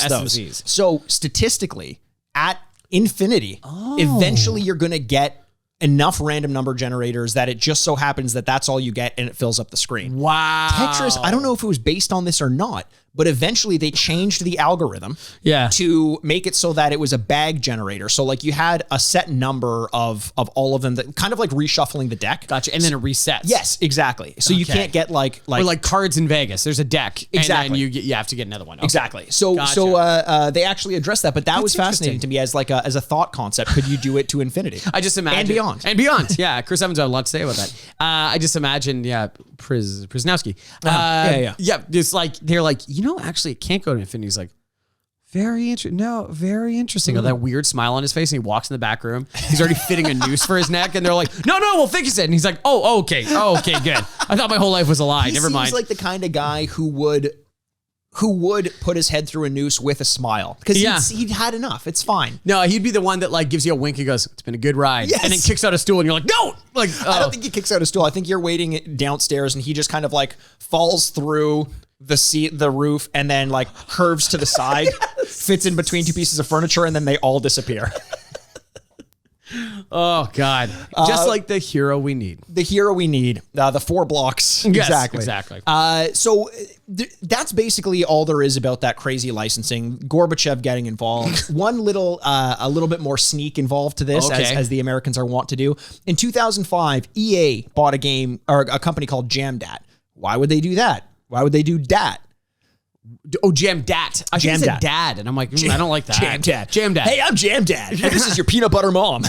those. So statistically, at infinity, eventually you're going to get enough random number generators that it just so happens that that's all you get and it fills up the screen. Wow. Tetris, I don't know if it was based on this or not, but eventually they changed the algorithm to make it so that it was a bag generator. So you had a set number of all of them, that kind of like reshuffling the deck. Gotcha. And then it resets. Yes, exactly. So you can't get like cards in Vegas. There's a deck. Exactly. And then you have to get another one. Okay. Exactly. So they actually addressed that, but that's was fascinating to me as a thought concept. Could you do it to infinity? I just imagine. And beyond. Yeah. Chris Evans had a lot to say about that. I just imagine, Prisnowski. Yeah. Just they're like, actually it can't go to infinity. He's like, very interesting. Oh, that weird smile on his face, and he walks in the back room. He's already fitting a noose for his neck, and they're like, no, we'll fix it. And he's like, oh, okay, good. I thought my whole life was a lie. Never mind. He's like the kind of guy who would put his head through a noose with a smile because he'd had enough. It's fine. No, he'd be the one that gives you a wink. He goes, "It's been a good ride," and then kicks out a stool, and you're like, "No!" I don't think he kicks out a stool. I think you're waiting downstairs, and he just kind of falls through the roof, and then curves to the side, fits in between two pieces of furniture, and then they all disappear. Oh God! Just like the hero we need. The hero we need. The 4 blocks. Yes, exactly. So that's basically all there is about that crazy licensing. Gorbachev getting involved. One a little bit more sneak involved to this, as the Americans are wont to do. In 2005, EA bought a company called Jamdat. Why would they do that? Why would they do dat? Oh, Jamdat. I think said dad, and I'm like, I don't like that. Jamdat. Hey, I'm Jamdat. This is your peanut butter mom.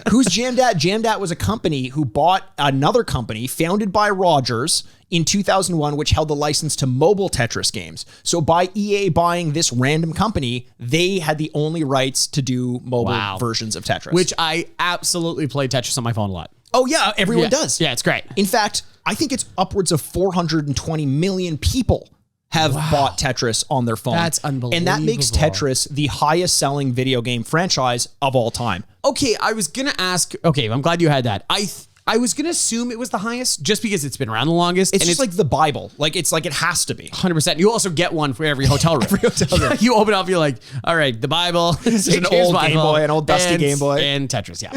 Who's Jamdat? Jamdat was a company who bought another company founded by Rogers in 2001, which held the license to mobile Tetris games. So by EA buying this random company, they had the only rights to do mobile versions of Tetris. Which I absolutely play Tetris on my phone a lot. Oh, yeah, everyone does. Yeah, it's great. In fact, I think it's upwards of 420 million people have bought Tetris on their phone. That's unbelievable. And that makes Tetris the highest selling video game franchise of all time. Okay, I was going to ask, I'm glad you had that. I was going to assume it was the highest just because it's been around the longest. It's just like the Bible. Like, it's like it has to be. 100%. You also get one for every hotel room. You open up, you're like, all right, the Bible. This is an old Game Boy, an old dusty Game Boy. And Tetris, yeah.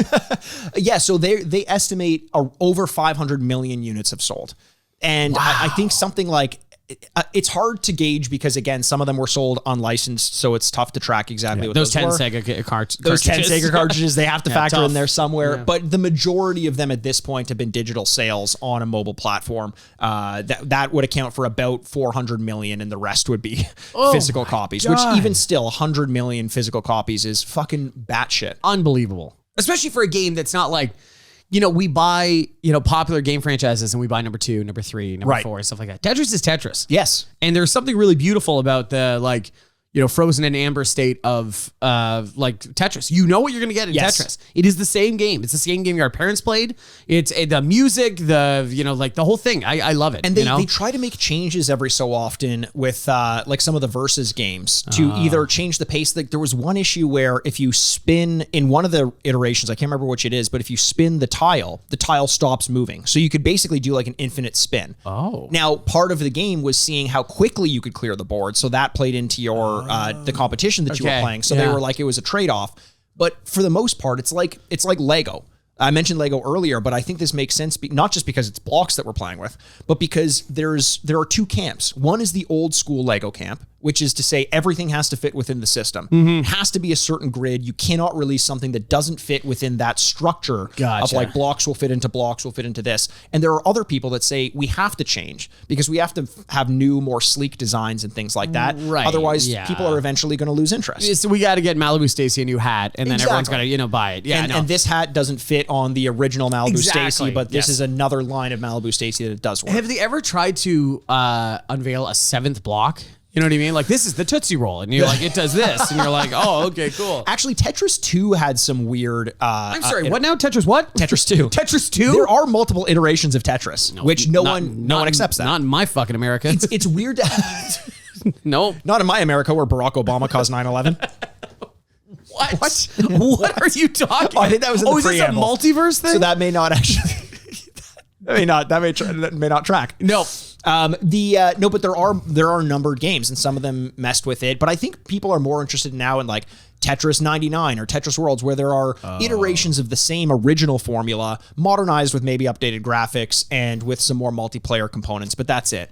Yeah, so they estimate over 500 million units have sold. And I think something like, it's hard to gauge because, again, some of them were sold unlicensed, so it's tough to track exactly what those 10 were. Sega cartridges. Those 10 Sega cartridges, they have to factor in there somewhere. Yeah. But the majority of them at this point have been digital sales on a mobile platform. That would account for about 400 million, and the rest would be physical copies, which even still, 100 million physical copies is fucking batshit. Unbelievable. Especially for a game that's not like, we buy, popular game franchises and we buy number 2, number 3, number 4, and stuff like that. Tetris is Tetris. Yes. And there's something really beautiful about the, frozen and amber state of Tetris. You know what you're going to get in Tetris. It is the same game. It's the same game our parents played. It's the music, the whole thing. I love it. And they try to make changes every so often with some of the versus games to either change the pace. Like there was one issue where if you spin in one of the iterations, I can't remember which it is, but if you spin the tile stops moving. So you could basically do like an infinite spin. Oh. Now, part of the game was seeing how quickly you could clear the board. So that played into your the competition that you were playing. So they were like, it was a trade-off. But for the most part, it's like Lego. I mentioned Lego earlier, but I think this makes sense, not just because it's blocks that we're playing with, but because there are two camps. One is the old school Lego camp, which is to say everything has to fit within the system. It has to be a certain grid. You cannot release something that doesn't fit within that structure of like blocks will fit into blocks, will fit into this. And there are other people that say we have to change because we have to have new, more sleek designs and things like that. Right. Otherwise, people are eventually going to lose interest. So we got to get Malibu Stacy a new hat, and then everyone's got to buy it. Yeah, and this hat doesn't fit on the original Malibu Stacy, but this is another line of Malibu Stacy that it does work. Have they ever tried to unveil a 7th block? You know what I mean? Like, this is the Tootsie Roll, and you're like, it does this, and you're like, oh, okay, cool. Actually, Tetris 2 had some weird... I'm sorry, what now? Tetris what? Tetris 2. Tetris 2? There are multiple iterations of Tetris, which no one accepts that. Not in my fucking America. It's weird to... No. Not in my America where Barack Obama caused 9/11. What? What are you talking about? I think that was in the preamble. Is this a multiverse thing? So that may not actually... that may not track. No. No, but there are numbered games, and some of them messed with it. But I think people are more interested now in like Tetris 99 or Tetris Worlds, where there are iterations of the same original formula, modernized with maybe updated graphics and with some more multiplayer components. But that's it.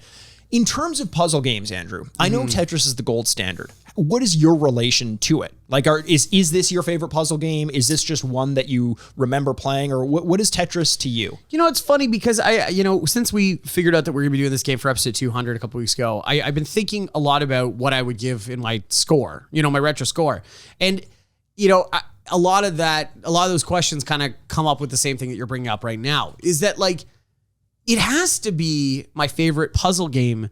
In terms of puzzle games, Andrew, I know Tetris is the gold standard. What is your relation to it? Like, is this your favorite puzzle game? Is this just one that you remember playing, or what is Tetris to you? It's funny because since we figured out that we're gonna be doing this game for episode 200 a couple weeks ago, I've been thinking a lot about what I would give in my score, my retro score, and a lot of those questions kind of come up with the same thing that you're bringing up right now. Is that like, it has to be my favorite puzzle game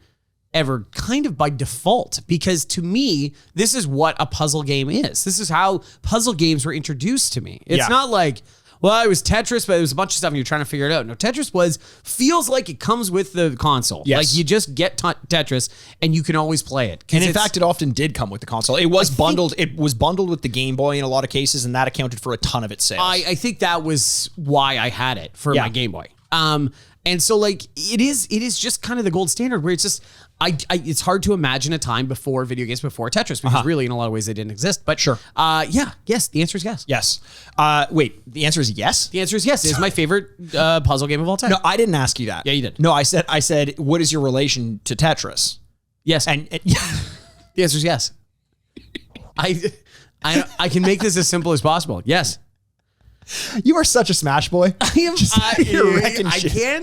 ever, kind of by default, because to me, this is what a puzzle game is. This is how puzzle games were introduced to me. It's not like, well, it was Tetris, but it was a bunch of stuff and you're trying to figure it out. No, Tetris feels like it comes with the console. Yes. Like you just get Tetris and you can always play it. And in fact, it often did come with the console. It was bundled. It was bundled with the Game Boy in a lot of cases, and that accounted for a ton of its sales. I think that was why I had it for my Game Boy. And so like it is just kind of the gold standard where it's just it's hard to imagine a time before video games, before Tetris, because really in a lot of ways they didn't exist. But sure. Yes, the answer is yes. Yes. Wait, the answer is yes? The answer is yes. It is my favorite puzzle game of all time. No, I didn't ask you that. Yeah, you did. No, I said, what is your relation to Tetris? Yes. And the answer is yes. I can make this as simple as possible. Yes. You are such a Smash boy. I can't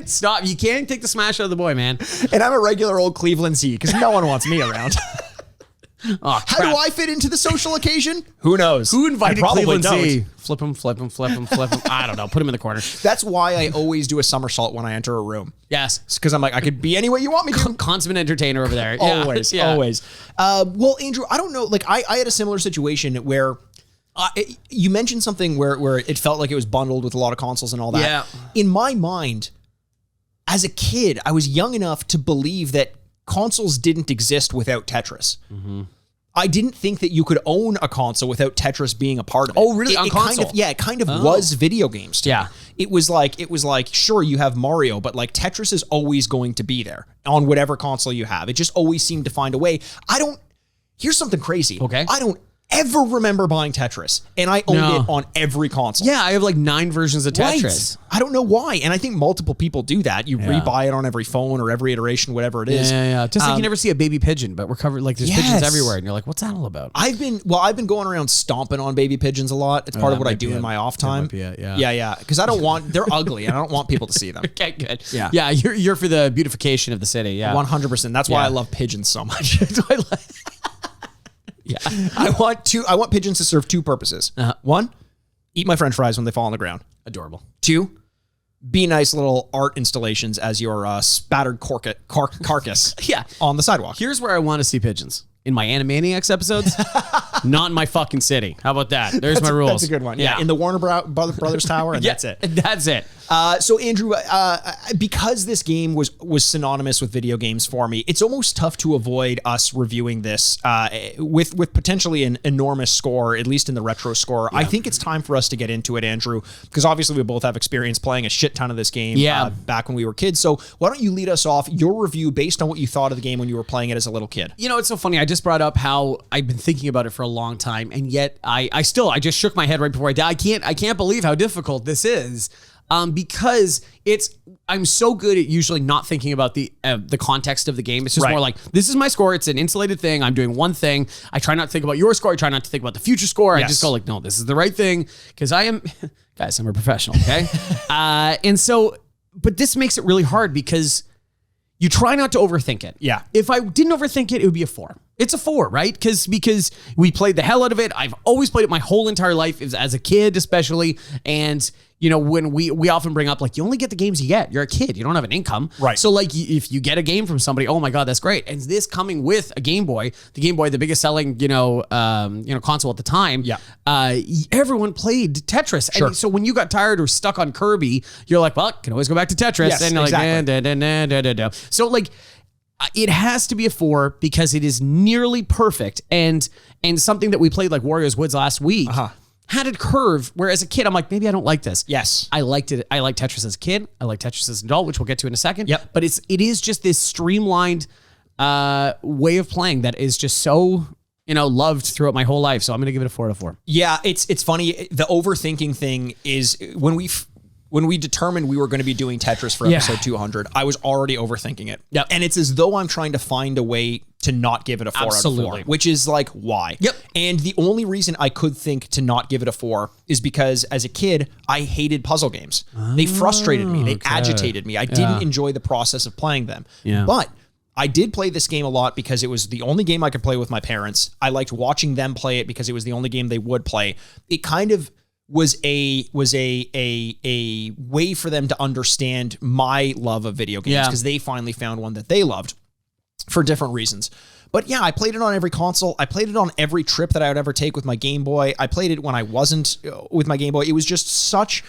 stop. You can't take the Smash out of the boy, man. And I'm a regular old Cleveland Z because no one wants me around. Oh, how do I fit into the social occasion? Who knows? Who invited Cleveland Z? Flip him, flip him, flip him, flip him. I don't know. Put him in the corner. That's why I always do a somersault when I enter a room. Yes. Because I'm like, I could be any way you want me to. Consummate entertainer over there. Always, always. Well, Andrew, I don't know. Like, I had a similar situation where you mentioned something where it felt like it was bundled with a lot of consoles and all that. Yeah. In my mind, as a kid, I was young enough to believe that consoles didn't exist without Tetris. I didn't think that you could own a console without Tetris being a part of it. Oh, really? On console? It kind of was video games to me. It was like, sure, you have Mario, but like Tetris is always going to be there on whatever console you have. It just always seemed to find a way. Here's something crazy. Okay. I don't ever remember buying Tetris, and I owned it on every console. Yeah, I have like 9 versions of Tetris. Right. I don't know why, and I think multiple people do that. You rebuy it on every phone or every iteration, whatever it is. Yeah. Just like you never see a baby pigeon, but we're covered, like there's pigeons everywhere, and you're like, what's that all about? I've been going around stomping on baby pigeons a lot. It's part of what I do in my off time. Yeah. Because I don't want, they're ugly, and I don't want people to see them. Okay, good. Yeah, you're for the beautification of the city. Yeah, 100%. That's why I love pigeons so much. Yeah, I want pigeons to serve 2 purposes. One, eat my French fries when they fall on the ground. Adorable. 2, be nice little art installations as your spattered carcass on the sidewalk. Here's where I want to see pigeons. In my Animaniacs episodes, not in my fucking city. How about that? There's my rules. That's a good one. Yeah. In the Warner Brothers Tower, and that's it. That's it. So Andrew, because this game was synonymous with video games for me, it's almost tough to avoid us reviewing this with potentially an enormous score, at least in the retro score. I think it's time for us to get into it, Andrew, because obviously we both have experience playing a shit ton of this game back when we were kids. So why don't you lead us off your review based on what you thought of the game when you were playing it as a little kid? You know, it's so funny. I just brought up how I've been thinking about it for a long time, and yet I just shook my head right before I died. I can't believe how difficult this is. Because I'm so good at usually not thinking about the context of the game. It's just more like, this is my score. It's an insulated thing. I'm doing one thing. I try not to think about your score. I try not to think about the future score. I just go like, no, this is the right thing. Because guys, I'm a professional, okay? And so, but this makes it really hard because you try not to overthink it. Yeah. If I didn't overthink it, it would be a 4. It's a 4, right? Because we played the hell out of it. I've always played it my whole entire life, as a kid especially. And, you know, when we often bring up, like, you only get the games you get. You're a kid. You don't have an income. Right. So, like, if you get a game from somebody, oh, my God, that's great. And this coming with a Game Boy, the biggest selling, console at the time, everyone played Tetris. Sure. And so when you got tired or stuck on Kirby, you're like, well, can always go back to Tetris. Yes, and you're like, So, like, it has to be a 4 because it is nearly perfect, and something that we played like Wario's Woods last week had a curve where as a kid I'm like, maybe I don't like this. Yes, I liked it. I liked Tetris as a kid. I like Tetris as an adult, which we'll get to in a second. Yep. But it is just this streamlined way of playing that is just so loved throughout my whole life. So I'm gonna give it a 4 out of 4. Yeah, it's funny. The overthinking thing is when we determined we were going to be doing Tetris for episode 200, I was already overthinking it. Yep. And it's as though I'm trying to find a way to not give it a 4 out of 4, which is like, why? Yep. And the only reason I could think to not give it a 4 is because as a kid, I hated puzzle games. They frustrated me. They agitated me. I didn't enjoy the process of playing them. Yeah. But I did play this game a lot because it was the only game I could play with my parents. I liked watching them play it because it was the only game they would play. It kind of was a way for them to understand my love of video games because they finally found one that they loved for different reasons. But yeah, I played it on every console. I played it on every trip that I would ever take with my Game Boy. I played it when I wasn't with my Game Boy. It was just such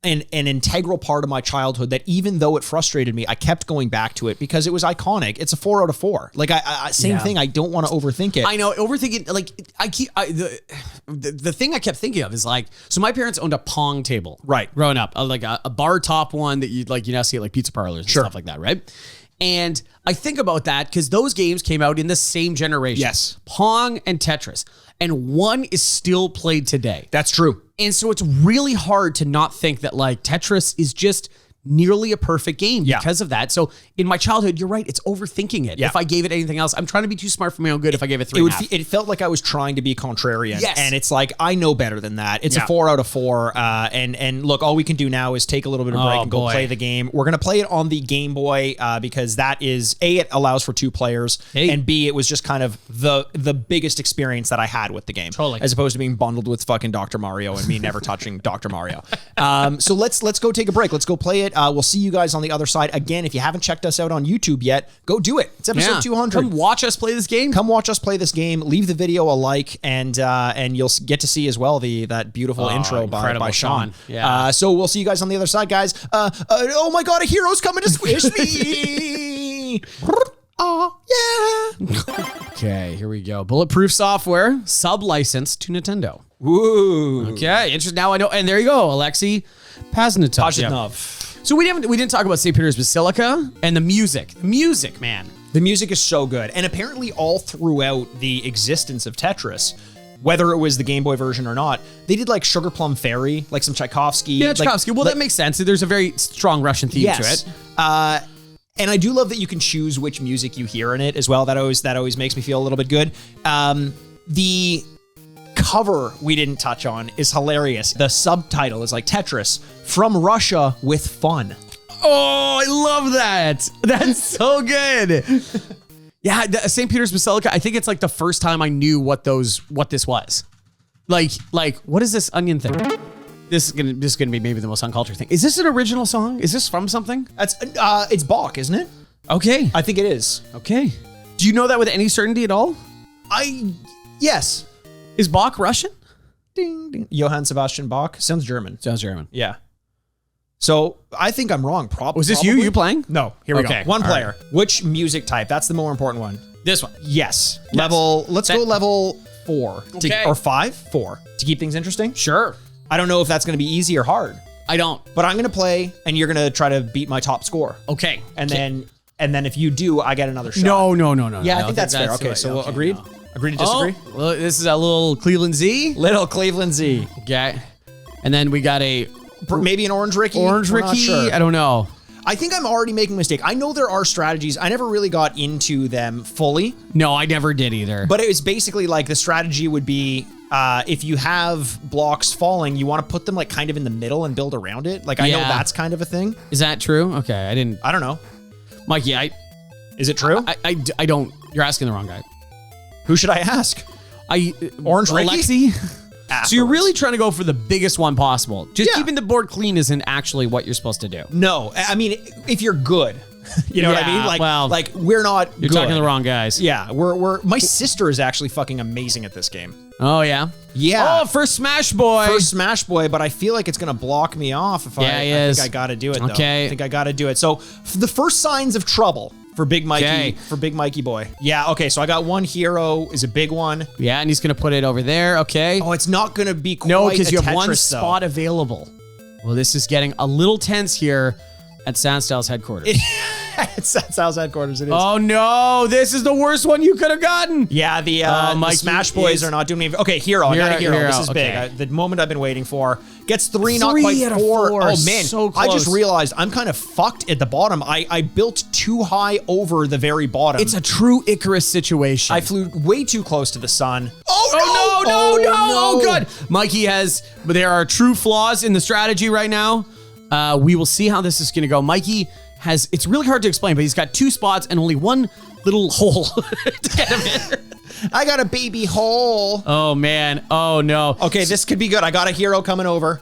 an integral part of my childhood that even though it frustrated me, I kept going back to it because it was iconic. It's a 4 out of 4. Like same thing. I don't want to overthink it. I know overthinking. Like the thing I kept thinking of is like, so my parents owned a Pong table, right? Growing up, like a bar top one that you see at like pizza parlors and stuff like that, right? And I think about that because those games came out in the same generation. Yes, Pong and Tetris. And one is still played today. That's true. And so it's really hard to not think that like Tetris is just nearly a perfect game because of that. So in my childhood, you're right, it's overthinking it. If I gave it anything else, I'm trying to be too smart for my own good if I gave it 3.5. It felt like I was trying to be contrarian. Yes. And it's like, I know better than that. It's a 4 out of 4. And look, all we can do now is take a little bit of break and go play the game. We're going to play it on the Game Boy because that is, A, it allows for 2 players, and B, it was just kind of the biggest experience that I had with the game. Totally. As opposed to being bundled with fucking Dr. Mario and me never touching Dr. Mario. So let's go take a break. Let's go play it. We'll see you guys on the other side. Again, if you haven't checked us out on YouTube yet, go do it. It's episode 200. Come watch us play this game. Come watch us play this game. Leave the video a like, and you'll get to see as well that beautiful intro by Sean. Yeah. So we'll see you guys on the other side, guys. Oh my God, a hero's coming to squish me. Oh, yeah. Okay, here we go. Bulletproof software, sub-licensed to Nintendo. Ooh. Okay, interesting. Now I know. And there you go, Alexei Paznitov. Yeah. So we didn't talk about St. Peter's Basilica and the music. The music, man. The music is so good. And apparently all throughout the existence of Tetris, whether it was the Game Boy version or not, they did like Sugar Plum Fairy, like some Tchaikovsky. Yeah, Tchaikovsky. Well, that makes sense. There's a very strong Russian theme to it. And I do love that you can choose which music you hear in it as well. That always makes me feel a little bit good. The cover we didn't touch on is hilarious. The subtitle is like Tetris from Russia with fun. Oh, I love that. That's so good. Yeah, St. Peter's Basilica, I think it's like the first time I knew what this was. Like what is this onion thing? This is gonna be maybe the most uncultured thing. Is this an original song? Is this from something? That's it's Bach, isn't it? Okay. I think it is. Okay. Do you know that with any certainty at all? Yes. Is Bach Russian? Ding ding. Johann Sebastian Bach. Sounds German. Sounds German. Yeah. So I think I'm wrong. Probably. Was this you playing? No. Here we Okay. go. One All player. Which music type? That's the more important one. This one. Yes. Level. Let's go level 4 Okay. or 5. 4 to keep things interesting. Sure. I don't know if that's going to be easy or hard. I don't. But I'm going to play, and you're going to try to beat my top score. Okay. And then if you do, I get another shot. No. Yeah, I think that's fair. Okay, so agreed. No. Agreed to disagree. Oh, well, this is a little Cleveland Z. Little Cleveland Z. Okay. And then we got a Maybe an Orange Ricky. Orange We're not Ricky. sure. I don't know. I think I'm already making a mistake. I know there are strategies. I never really got into them fully. No, I never did either. But it was basically like the strategy would be if you have blocks falling, you want to put them like kind of in the middle and build around it. Like I know that's kind of a thing. Is that true? Okay, I don't know. Mikey, Is it true? I don't. You're asking the wrong guy. Who should I ask? Orange Ricky? Alexei? So you're really trying to go for the biggest one possible. Just Yeah. keeping the board clean isn't actually what you're supposed to do. No, I mean if you're good, you know what I Yeah, mean. well, like we're not. You're good. talking to the wrong guys. Yeah, we're. My sister is actually fucking amazing at this game. Oh yeah. Yeah. Oh, first Smash Boy. First Smash Boy, but I feel like it's gonna block me off if I think I gotta do it. Though. Okay. I think I gotta do it. So the first signs of trouble for Big Mikey, Okay. for Big Mikey boy. Yeah. Okay. So I got one hero is a big one. Yeah, and he's gonna put it over there. Okay. Oh, it's not gonna be quite No, because you have Tetris, one though. spot available. Well, this is getting a little tense here at Sandstyle's headquarters. That's how headquarters it is. Oh no, this is the worst one you could have gotten. Yeah, the Mikey Smash Boys is- are not doing me. Okay, hero. I got a hero. This is okay. big. The moment I've been waiting for. Gets 3, not 3 quite out of 4. 4. Oh man, So I just close. realized I'm kind of fucked at the bottom. I built too high over the very bottom. It's a true Icarus situation. I flew way too close to the sun. Oh no! Oh god! Mikey but there are true flaws in the strategy right now. We will see how this is going to go. Mikey it's really hard to explain, but he's got 2 spots and only one little hole to get him in. I got a baby hole. Oh man! Oh no! Okay, this could be good. I got a hero coming over.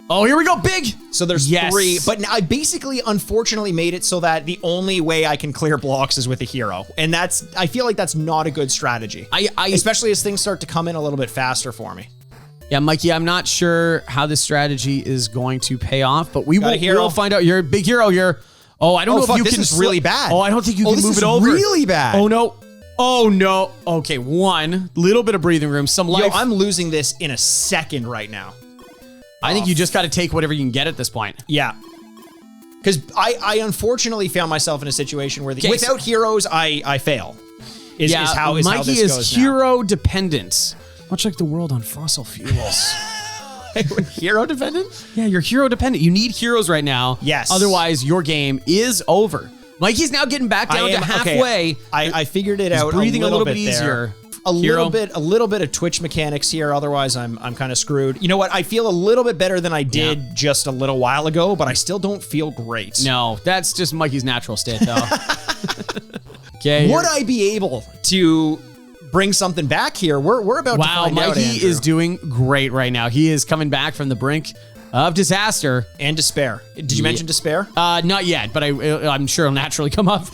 Oh, here we go! Big. So there's Yes. 3, but I basically, unfortunately, made it so that the only way I can clear blocks is with a hero, and I feel like that's not a good strategy. Especially as things start to come in a little bit faster for me. Yeah, Mikey, I'm not sure how this strategy is going to pay off, but we'll find out. You're a big hero. I don't know if you this can. is really bad. Oh, I don't think you can this move is it over. Really bad. Oh no. Oh no. Okay, one little bit of breathing room, some life. Yo, I'm losing this in a second right now. I think you just got to take whatever you can get at this point. Yeah. Because I unfortunately found myself in a situation where without heroes, I fail. Is how Mikey this is goes hero dependent, much like the world on fossil fuels. Hero dependent? Yeah, you're hero dependent. You need heroes right now. Yes. Otherwise, your game is over. Mikey's now getting back down to halfway. Okay. I figured it out. Breathing a little bit easier. A little bit of Twitch mechanics here. Otherwise, I'm kind of screwed. You know what? I feel a little bit better than I did just a little while ago, but I still don't feel great. No, that's just Mikey's natural state, though. Okay. Would I be able to bring something back here? We're about to find out. Mikey is doing great right now. He is coming back from the brink of disaster and despair. Did you mention despair? Not yet, but I'm sure it'll naturally come up.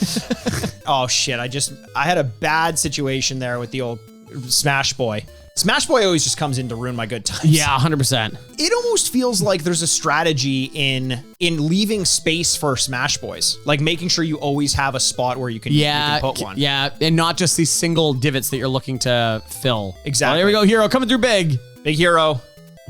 Oh shit! I had a bad situation there with the old Smash Boy. Smash Boy always just comes in to ruin my good times. Yeah, 100%. It almost feels like there's a strategy in leaving space for Smash Boys, like making sure you always have a spot where you can, you can put one. Yeah, and not just these single divots that you're looking to fill. Exactly. Oh, there we go, Hero coming through big. Big Hero.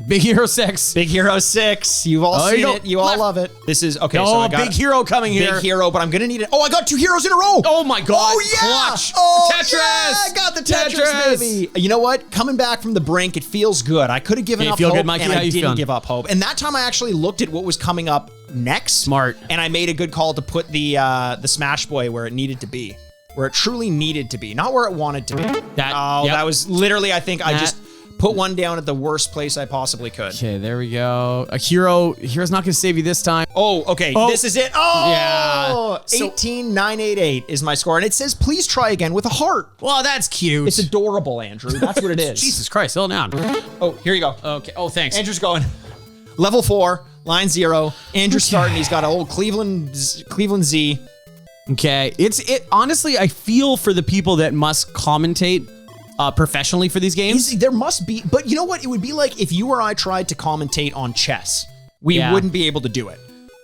Big Hero 6. Big Hero 6. You've all seen it. You all love it. This is, okay, so I got Big Hero coming here. Big Hero, but I'm going to need it. Oh, I got 2 heroes in a row. Oh my God. Oh, yeah. Clutch. Oh, Tetris. yeah. I got the Tetris, baby. You know what? Coming back from the brink, it feels good. I could have given up hope, good, Mikey? and How I you didn't feeling? give up hope. And that time I actually looked at what was coming up next. Smart. And I made a good call to put the Smash Boy where it needed to be. Where it truly needed to be. Not where it wanted to be. That was literally, I think I just put one down at the worst place I possibly could. Okay, there we go. Hero's not going to save you this time. Oh, okay. Oh. This is it. Oh, Yeah. So- 18988 is my score. And it says, please try again with a heart. Well, that's cute. It's adorable, Andrew. That's what it is. Jesus Christ, settle down. Oh, here you go. Okay. Oh, thanks. Andrew's going. Level 4, line 0. Andrew's starting. He's got an old Cleveland Z. Okay. Honestly, I feel for the people that must commentate professionally for these games. There must be, but you know what? It would be like if you or I tried to commentate on chess. We wouldn't be able to do it.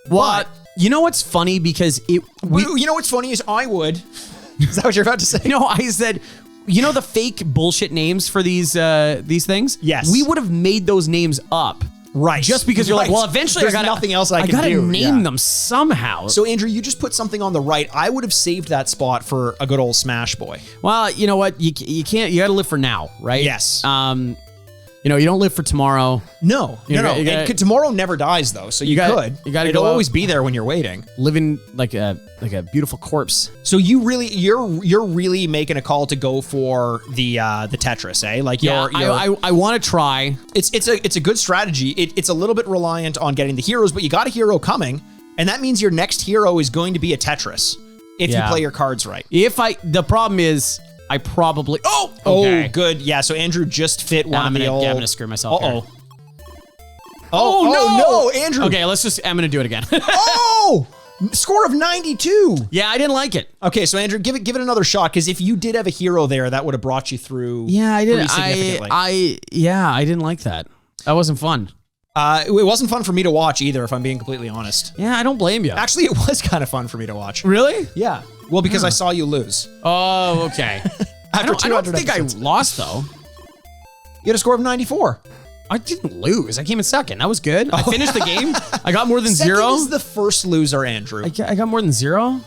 But you know what's funny? Because you know what's funny is I would. Is that what you're about to say? No, I said, you know the fake bullshit names for these things? Yes. We would have made those names up. Right. Just because you're like, well, eventually there's nothing else I can do. gotta name them somehow. So Andrew, you just put something on the right. I would have saved that spot for a good old Smash Boy. Well, you know what? You can't. You got to live for now, right? Yes. You know, you don't live for tomorrow. No. Tomorrow never dies though, so you could. You got to It'll go always be there when you're waiting. living like a beautiful corpse. So you're really making a call to go for the Tetris, eh? Like I want to try. It's a good strategy. It's a little bit reliant on getting the heroes, but you got a hero coming, and that means your next hero is going to be a Tetris if you play your cards right. The problem is I probably Oh, good. Yeah, so Andrew just fit one of the old. I'm gonna screw myself. Uh-oh. Here. Oh, no, Andrew. Okay, I'm gonna do it again. Oh! Score of 92. Yeah, I didn't like it. Okay, so Andrew, give it another shot, because if you did have a hero there, that would have brought you through. Yeah, I did. Significantly. I didn't like that. That wasn't fun. It wasn't fun for me to watch either, if I'm being completely honest. Yeah, I don't blame you. Actually, it was kind of fun for me to watch. Really? Yeah. Well, because I saw you lose. Oh, okay. I don't think episodes. I lost though. You had a score of 94. I didn't lose. I came in second. That was good. I finished the game. I got more than Second 0. is the first loser, Andrew. I got more than 0.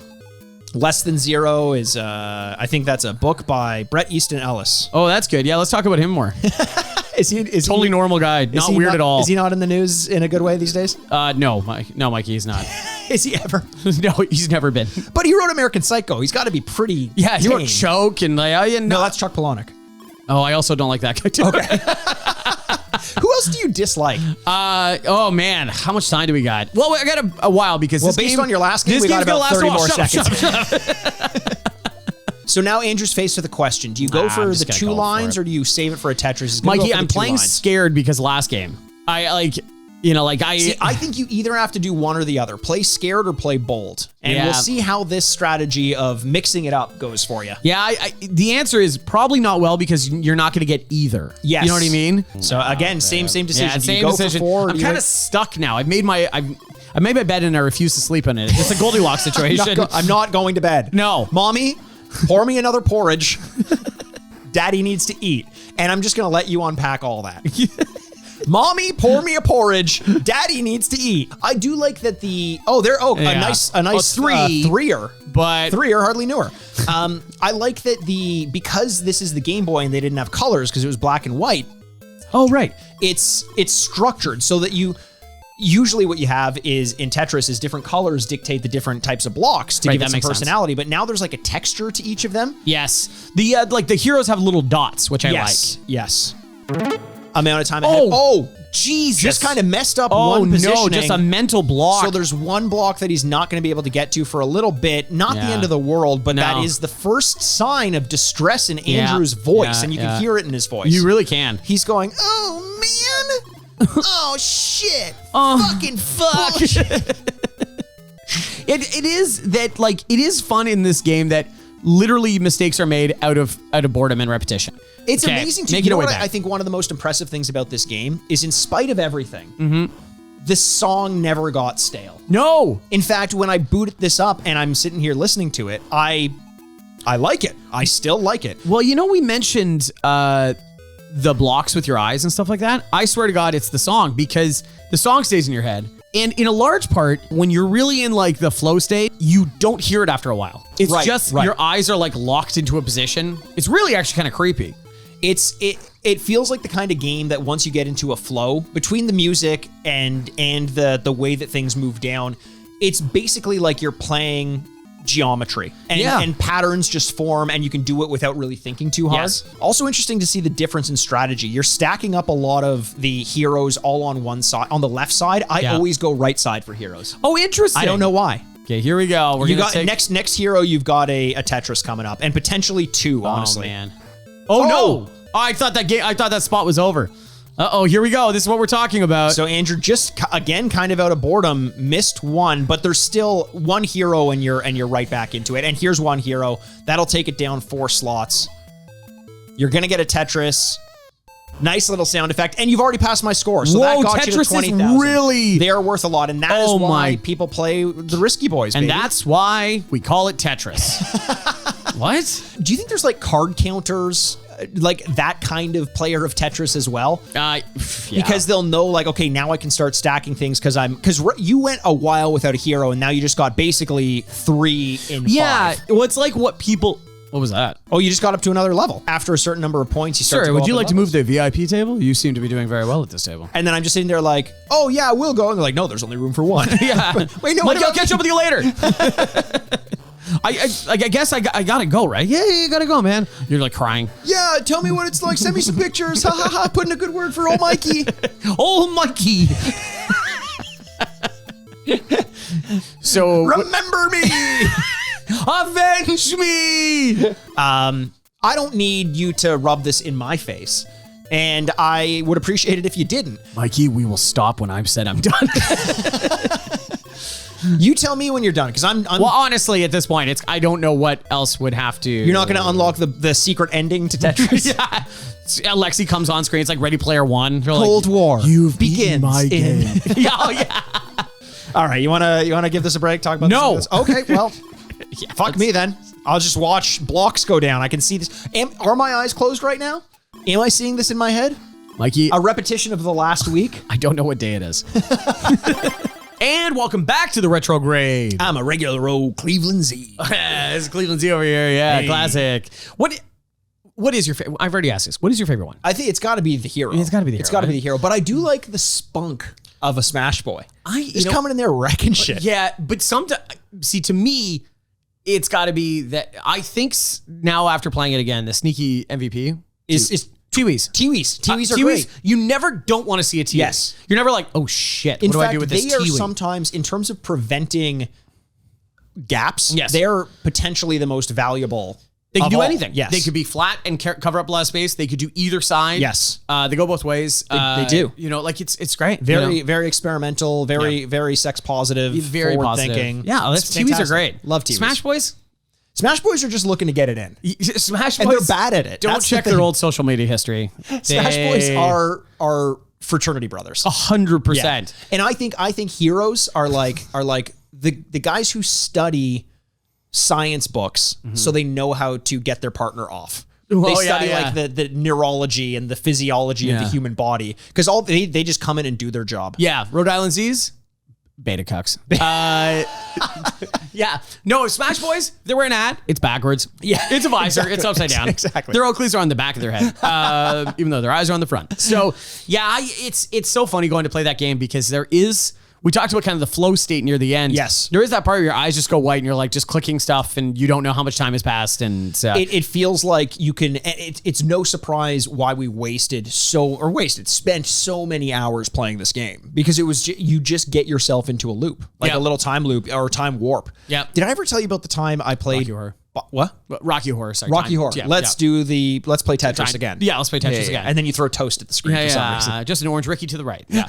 Less than 0 is, I think that's a book by Bret Easton Ellis. Oh, that's good. Yeah, let's talk about him more. Is Totally normal guy. Not weird at all. Is he not in the news in a good way these days? No, Mikey, he's not. Is he ever? No, he's never been. But he wrote American Psycho. He's got to be pretty. Yeah, he wrote tame. Choke and No, that's Chuck Palahniuk. Oh, I also don't like that guy too. Okay. Who else do you dislike? Oh man, how much time do we got? Well, I got a while because based on your last game, we got about 30 more seconds. Shut up. So now Andrew's faced with a question. Do you go for the 2 lines or do you save it for a Tetris? Mikey, I'm playing scared because last game. I think you either have to do one or the other. Play scared or play bold. And we'll see how this strategy of mixing it up goes for you. Yeah, the answer is probably not well because you're not going to get either. Yes. You know what I mean? So again, same decision. Yeah, do you go decision. For 4? I'm kind of stuck now. I made my bed and I refuse to sleep in it. It's a Goldilocks situation. I'm not going to bed. No. Mommy, pour me another porridge. Daddy needs to eat. And I'm just going to let you unpack all that. Mommy, pour me a porridge. Daddy needs to eat. I do like that a nice 3-er. But 3-er, hardly newer. I like that because this is the Game Boy and they didn't have colors because it was black and white. Oh, right. It's structured so that usually what you have is in Tetris is different colors dictate the different types of blocks to give it some personality. But now there's like a texture to each of them. Yes. The heroes have little dots, which I like. Yes. Amount of time ahead. Oh, Jesus. Just kind of messed up one positioning. Oh, no, just a mental block. So there's one block that he's not going to be able to get to for a little bit. Not the end of the world, but that is the first sign of distress in Andrew's voice, and you can hear it in his voice. You really can. He's going, oh, man. Oh, shit. Fucking fuck. It is fun in this game that literally mistakes are made out of boredom and repetition. It's amazing to make you it know way what back. I think one of the most impressive things about this game is, in spite of everything, the song never got stale. No. In fact, when I boot this up and I'm sitting here listening to it, I like it. I still like it. Well, we mentioned the blocks with your eyes and stuff like that. I swear to God, it's the song, because the song stays in your head. And in a large part, when you're really in like the flow state, you don't hear it after a while. It's just your eyes are like locked into a position. It's really actually kind of creepy. It feels like the kind of game that once you get into a flow between the music and the way that things move down, it's basically like you're playing geometry and patterns just form, and you can do it without really thinking too hard. Yes. Also interesting to see the difference in strategy. You're stacking up a lot of the heroes all on one side. On the left side, I always go right side for heroes. Oh, interesting. I don't know why. Okay, here we go. Next hero, you've got a Tetris coming up, and potentially two, honestly. Oh, man. Oh, no. I thought that spot was over. Uh-oh, here we go. This is what we're talking about. So Andrew, just again, kind of out of boredom, missed one, but there's still one hero, and you're right back into it. And here's one hero that'll take it down 4 slots. You're gonna get a Tetris. Nice little sound effect, and you've already passed my score, so that got you to 20,000. Really, they are worth a lot, and that is why people play the Risky Boys. And baby. that's why we call it Tetris. What? Do you think there's like card counters? Like that kind of player of Tetris as well, because they'll know like, okay, now I can start stacking things because you went a while without a hero and now you just got basically 3 in 5. Well, it's like what was that? Oh, you just got up to another level after a certain number of points. You start. Sir, would you like to move the VIP table? You seem to be doing very well at this table. And then I'm just sitting there like, oh yeah, we'll go. And they're like, no, there's only room for 1. Yeah. Wait, no, I'll catch up with you later. I guess I gotta go, right? Yeah, you gotta go, man. You're like crying. Yeah, tell me what it's like. Send me some pictures. Ha ha ha. Put in a good word for old Mikey. Old Mikey. So remember me. Avenge me. I don't need you to rub this in my face, and I would appreciate it if you didn't. Mikey, we will stop when I've said I'm done. You tell me when you're done, because I'm well, honestly, at this point, I don't know what else would have to. You're not going to unlock the secret ending to Tetris. Yeah. Alexi comes on screen. It's like Ready Player One. Cold War. You've begins my game. Yeah, oh, yeah. All right, you wanna give this a break? Talk about this? Okay, well, fuck me then. I'll just watch blocks go down. I can see this. Are my eyes closed right now? Am I seeing this in my head? Mikey, a repetition of the last week. I don't know what day it is. And welcome back to the Retrograde. I'm a regular old Cleveland Z. It's Cleveland Z over here. Yeah, hey. Classic. What is your favorite? I've already asked this. What is your favorite one? I think it's got to be the hero. It's got to be the hero. It's got to be the hero. But I do like the spunk of a Smash Boy. Just coming in there wrecking shit. Yeah, but sometimes, see, to me, it's got to be that I think now after playing it again, the sneaky MVP is Tiwis. Tiwis are great. You never don't want to see a Tiwi. Yes. You're never like, oh shit, what do I do with this Tiwi? They are sometimes, in terms of preventing gaps, yes, they're potentially the most valuable. They can do anything. Yes. They could be flat and cover up a lot of space. They could do either side. Yes. They go both ways. They do. Like it's great. Very experimental, very sex positive, very forward positive. Thinking. Yeah, Tiwis are great. Love Tiwis. Smash Boys? Smash Boys are just looking to get it in. Smash Boys, and they're bad at it. Don't check their old social media history. Smash Boys are fraternity brothers. 100%. Yeah. And I think heroes are like the guys who study science books so they know how to get their partner off. They study like the neurology and the physiology of the human body, because they just come in and do their job. Yeah, Rhode Island Z's. Beta cucks. Yeah. No, Smash Boys, they're wearing a hat. It's backwards. Yeah. It's a visor. Exactly. It's upside down. Exactly. Their Oakleys are on the back of their head, even though their eyes are on the front. So, yeah, it's so funny going to play that game because we talked about kind of the flow state near the end. Yes. There is that part where your eyes just go white and you're like just clicking stuff and you don't know how much time has passed. And it feels like you can, it's no surprise why we spent so many hours playing this game, because it was, you just get yourself into a loop, like a little time loop or time warp. Yeah. Did I ever tell you about the time I played What? Rocky Horror. Sorry, Rocky time. Horror. Yeah, Let's play Tetris again. Yeah, let's play Tetris again. And then you throw toast at the screen for some reason. Just an orange Ricky to the right. Yeah.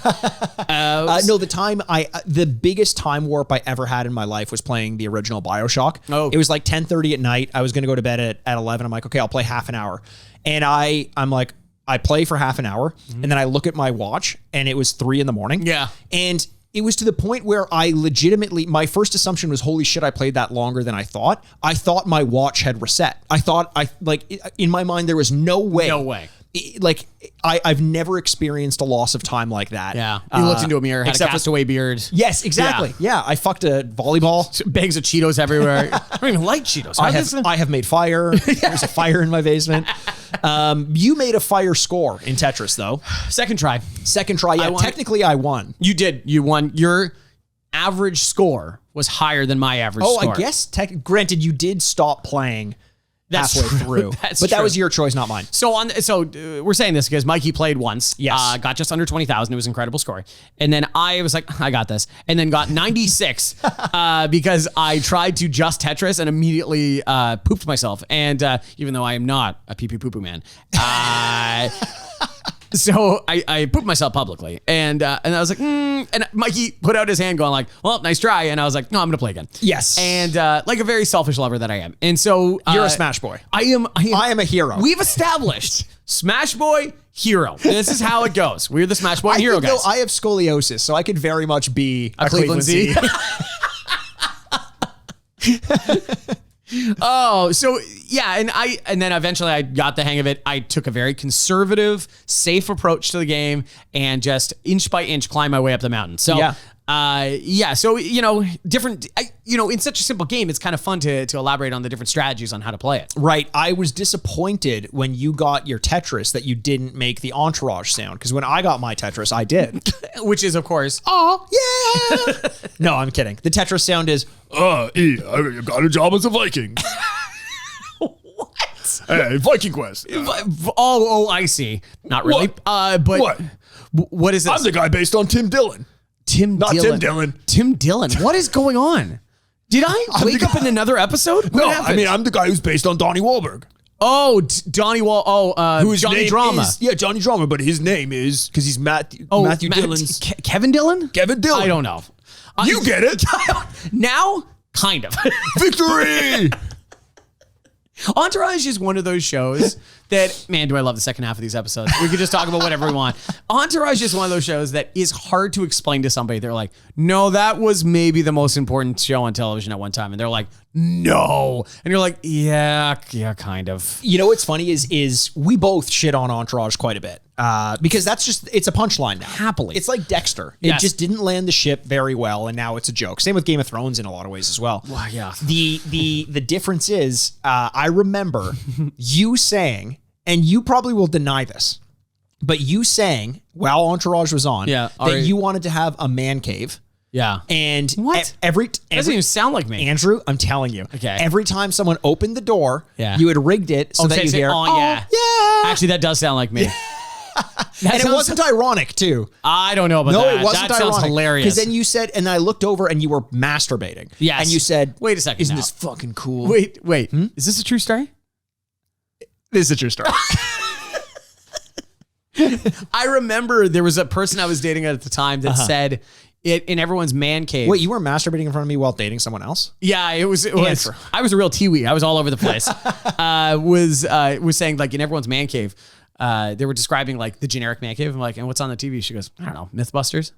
No, the biggest time warp I ever had in my life was playing the original BioShock. Oh. It was like 10:30 at night. I was going to go to bed at 11. I'm like, okay, I'll play half an hour. And I'm like, I play for half an hour, and then I look at my watch, and it was 3 a.m. Yeah. And it was to the point where I legitimately, my first assumption was, holy shit, I played that longer than I thought. I thought my watch had reset. I thought in my mind, there was no way. No way. I've never experienced a loss of time like that. Yeah. You looked into a mirror, had a castaway beard. Yes, exactly. Yeah. I fucked a volleyball. Bags of Cheetos everywhere. I don't even like Cheetos. I have made fire. There's a fire in my basement. You made a fire score in Tetris, though. Second try. Yeah, technically I won. You did. You won. Your average score was higher than my average score. I guess, granted, you did stop playing halfway through. But that was your choice, not mine. So we're saying this because Mikey played once. Yes. Got just under 20,000. It was an incredible score. And then I was like, I got this. And then got 96 because I tried to just Tetris and immediately pooped myself. And even though I am not a pee-pee-poo-poo man, so I pooped myself publicly, and I was like, and Mikey put out his hand going like, well, nice try. And I was like, no, I'm going to play again. Yes. And like a very selfish lover that I am. And so you're a Smash Boy. I am a hero. We've established Smash Boy, hero. This is how it goes. We're the Smash Boy hero guys. I have scoliosis, so I could very much be a Cleveland Z. Oh, so yeah, and then eventually I got the hang of it. I took a very conservative, safe approach to the game and just inch by inch climb my way up the mountain. So so different. In such a simple game, it's kind of fun to elaborate on the different strategies on how to play it. Right. I was disappointed when you got your Tetris that you didn't make the Entourage sound, because when I got my Tetris, I did. Which is, of course, oh yeah. No, I'm kidding. The Tetris sound is, I got a job as a Viking. What? Hey, Viking Quest. Oh, I see. Not really. But what is this? I'm the guy based on Tim Dillon. Tim Dillon. What is going on? Did I wake up in another episode? No, I mean, I'm the guy who's based on Donnie Wahlberg. Oh, Donnie who's Johnny Drama. Johnny Drama, but his name is, because he's Matthew Dillon's. Kevin Dillon? Kevin Dillon. I don't know. You get it. Now, kind of. Victory! Entourage is one of those shows that, man, do I love the second half of these episodes. We could just talk about whatever we want. Entourage is one of those shows that is hard to explain to somebody. They're like, no, that was maybe the most important show on television at one time. And they're like, no. And you're like, yeah, kind of. You know what's funny is we both shit on Entourage quite a bit. Because it's a punchline now. Happily. It's like Dexter. It just didn't land the ship very well, and now it's a joke. Same with Game of Thrones in a lot of ways as well. Well, yeah. The difference is, I remember you saying, and you probably will deny this, but you saying while Entourage was on, that you wanted to have a man cave. Yeah. And what? Every doesn't even sound like me. Andrew, I'm telling you. Okay. Every time someone opened the door, you had rigged it so that you hear, yeah. Actually, that does sound like me. And it wasn't ironic, too. I don't know about that. No, it wasn't that ironic. Sounds hilarious. Because then you said, and I looked over and you were masturbating. Yes. And you said, wait a second. Isn't this fucking cool? Wait. Is this a true story? This is a true story. I remember there was a person I was dating at the time that said it in everyone's man cave. Wait, you were masturbating in front of me while dating someone else? Yeah, it was. I was a real Tiwi. I was all over the place. Was saying like in everyone's man cave. They were describing like the generic man cave. I'm like, and what's on the TV? She goes, I don't know, Mythbusters.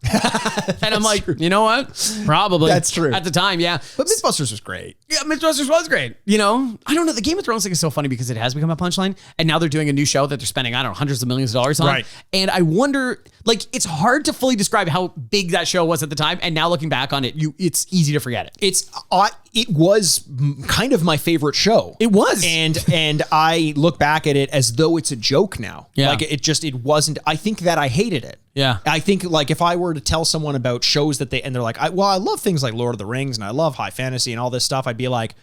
And I'm like, you know what? Probably. That's true. At the time, yeah. But Mythbusters was great. Yeah, Mythbusters was great. I don't know. The Game of Thrones thing is so funny because it has become a punchline. And now they're doing a new show that they're spending, I don't know, hundreds of millions of dollars on. Right. And I wonder, like, it's hard to fully describe how big that show was at the time. And now looking back on it, it's easy to forget it. It was kind of my favorite show. It was. And I look back at it as though it's a joke now. Yeah. Like it wasn't, I think that I hated it. Yeah. I think like if I were to tell someone about shows that they're like, I love things like Lord of the Rings and I love high fantasy and all this stuff, I'd be like,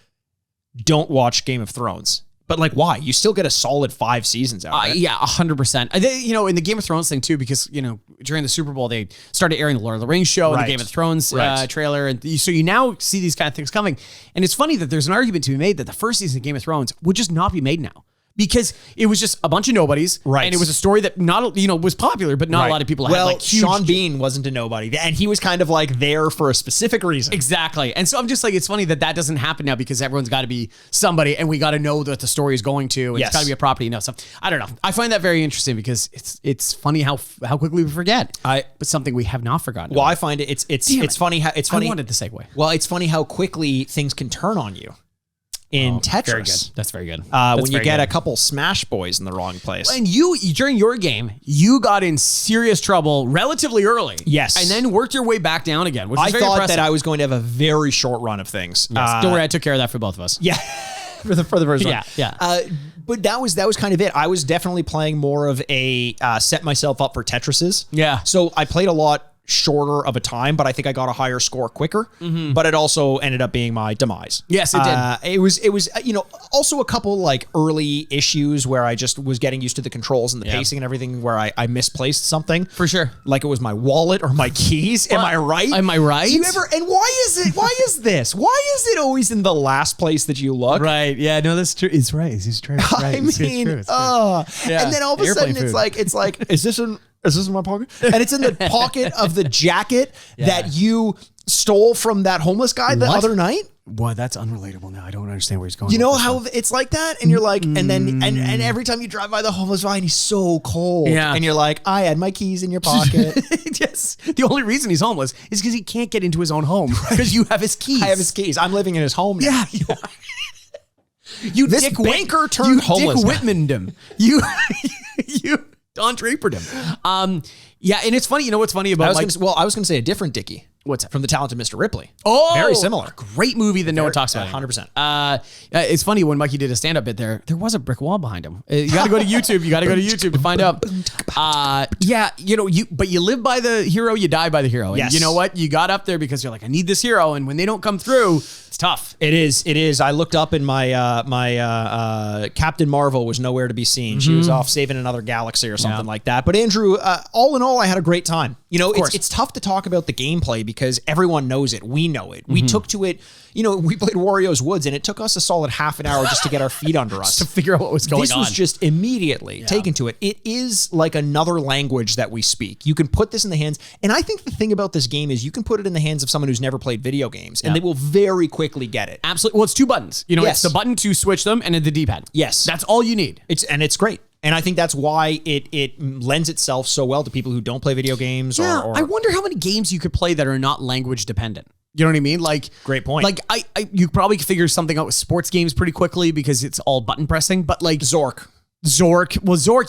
don't watch Game of Thrones. But like, why? You still get a solid 5 seasons out of it. Yeah, 100%. You know, in the Game of Thrones thing too, because, you know, during the Super Bowl, they started airing the Lord of the Rings show and the Game of Thrones trailer. And so you now see these kind of things coming. And it's funny that there's an argument to be made that the first season of Game of Thrones would just not be made now. Because it was just a bunch of nobodies, and it was a story that was popular, but not a lot of people had like huge. Sean Bean wasn't a nobody, and he was kind of like there for a specific reason. Exactly, and so I'm just like, it's funny that doesn't happen now because everyone's got to be somebody, and we got to know that the story is going to, and it's got to be a property. So I don't know. I find that very interesting because it's funny how quickly we forget, but something we have not forgotten. Well, I find it's funny how it's funny. I wanted the segue. Well, it's funny how quickly things can turn on you. In Tetris. Very good. That's very good. When you get a couple Smash Boys in the wrong place. And you, during your game, you got in serious trouble relatively early. Yes. And then worked your way back down again, which is very thought impressive. that I was going to have a very short run of things. Yes. Don't worry, I took care of that for both of us. Yeah. for the first one. Yeah. But that was kind of it. I was definitely playing more of a set myself up for Tetrises. Yeah. So I played a lot shorter of a time, but I think I got a higher score quicker. But it also ended up being my demise. Yes, it did. It was also a couple like early issues where I just was getting used to the controls and the pacing and everything where I misplaced something. For sure. Like it was my wallet or my keys. Am I right? Am I right? Do you ever, and why is this? Why is it always in the last place that you look? Right. Yeah, no, that's true. It's right. It's true. It's right. I mean, and then all of a sudden it's like, is this in my pocket? And it's in the pocket of the jacket that you stole from that homeless guy the other night. Boy, that's unrelatable now. I don't understand where he's going. You know how it's like that? And you're like, and then and every time you drive by the homeless guy and he's so cold. Yeah. And you're like, I had my keys in your pocket. Yes. The only reason he's homeless is because he can't get into his own home because you have his keys. I have his keys. I'm living in his home now. Yeah. You this Dick banker turned homeless. Dick Whitman'd him. You Don Drapered him. Yeah, and it's funny. You know what's funny about I was going to say a different Dickie. What's that? From The Talented Mr. Ripley. Oh, very similar. Great movie that no one talks about. 100%. It's funny when Mikey did a stand-up bit there was a brick wall behind him. You got to go to YouTube. You got to go to YouTube to find out. Yeah, but you live by the hero, you die by the hero. And yes. You know what? You got up there because you're like, I need this hero, and when they don't come through, it's tough. It is. I looked up and my Captain Marvel was nowhere to be seen. She was off saving another galaxy or something like that. But Andrew, all in all, I had a great time. It's tough to talk about the gameplay because everyone knows it. We know it. We took to it. We played Wario's Woods, and it took us a solid half an hour just to get our feet under us. To figure out what was going on. This was just immediately taken to it. It is like another language that we speak. You can put this in the hands, and I think the thing about this game is you can put it in the hands of someone who's never played video games, and they will very quickly get it. Absolutely. Well, it's 2 buttons. It's the button to switch them and then the D-pad. Yes. That's all you need. It's great. And I think that's why it lends itself so well to people who don't play video games. Yeah, or I wonder how many games you could play that are not language dependent. You know what I mean? Like, great point. Like you probably could figure something out with sports games pretty quickly because it's all button pressing. But like Zork,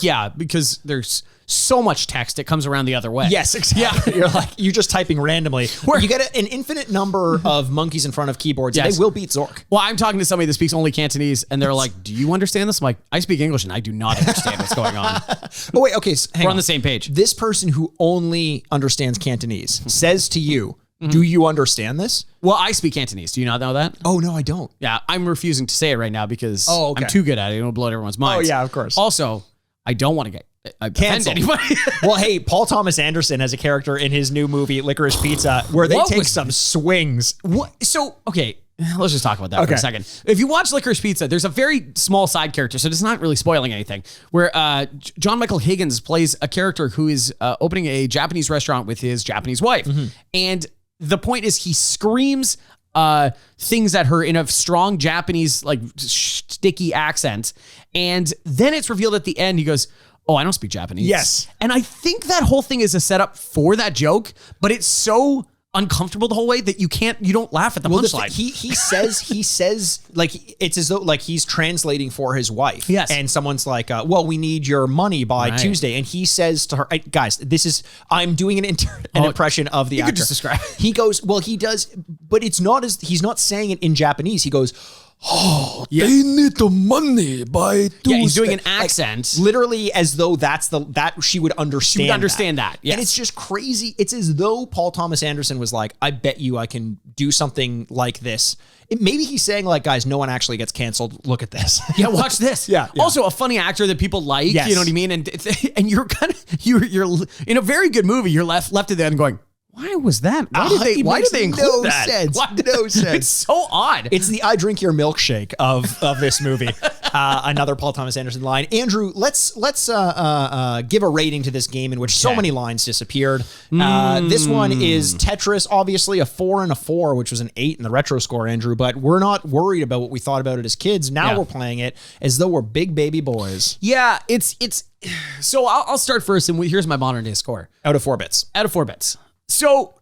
yeah, because there's so much text it comes around the other way. Yes, exactly. Yeah. You're just typing randomly. Where you get an infinite number of monkeys in front of keyboards, and they will beat Zork. Well, I'm talking to somebody that speaks only Cantonese, and they're like, "Do you understand this?" I'm like, "I speak English, and I do not understand what's going on." Oh wait, okay, we're on the same page. This person who only understands Cantonese says to you, "Do you understand this?" Well, I speak Cantonese. Do you not know that? Oh no, I don't. Yeah, I'm refusing to say it right now because I'm too good at it. It'll blow everyone's minds. Oh yeah, of course. Also, I don't want to get offend anybody. Well, hey, Paul Thomas Anderson has a character in his new movie Licorice Pizza where they take some swings. What? So, okay, let's just talk about that for a second. If you watch Licorice Pizza, there's a very small side character, so it's not really spoiling anything, where John Michael Higgins plays a character who is opening a Japanese restaurant with his Japanese wife. And the point is he screams things at her in a strong Japanese, like sticky accent. And then it's revealed at the end, he goes, "Oh, I don't speak Japanese." Yes. And I think that whole thing is a setup for that joke, but it's so uncomfortable the whole way that you don't laugh at the punchline. He says like it's as though like he's translating for his wife. Yes. And someone's like, well, we need your money by Tuesday. And he says to her, guys, I'm doing an impression of the actor. You could just describe it. He goes, well, he does, but it's not he's not saying it in Japanese. He goes, Oh, they need the money by Yeah, he's doing an accent. Literally as though that she would understand. She would understand that. Yes. And it's just crazy. It's as though Paul Thomas Anderson was like, I bet you I can do something like this. Maybe he's saying like, guys, no one actually gets canceled. Look at this. Yeah, watch this. Yeah. Also a funny actor that people like, Yes. you know what I mean? And you're kind of, you're in a very good movie. You're left at the end going, why was that? Why did they include that? Sense. Why No sense. It's so odd. It's the I drink your milkshake of this movie. Another Paul Thomas Anderson line. Andrew, let's give a rating to this game in which so many lines disappeared. This one is Tetris, obviously a 4 and a 4, which was an 8 in the retro score, Andrew, but we're not worried about what we thought about it as kids. Now we're playing it as though we're big baby boys. Yeah, it's so I'll start first, and here's my modern day score. Out of 4 bits. Out of 4 bits. So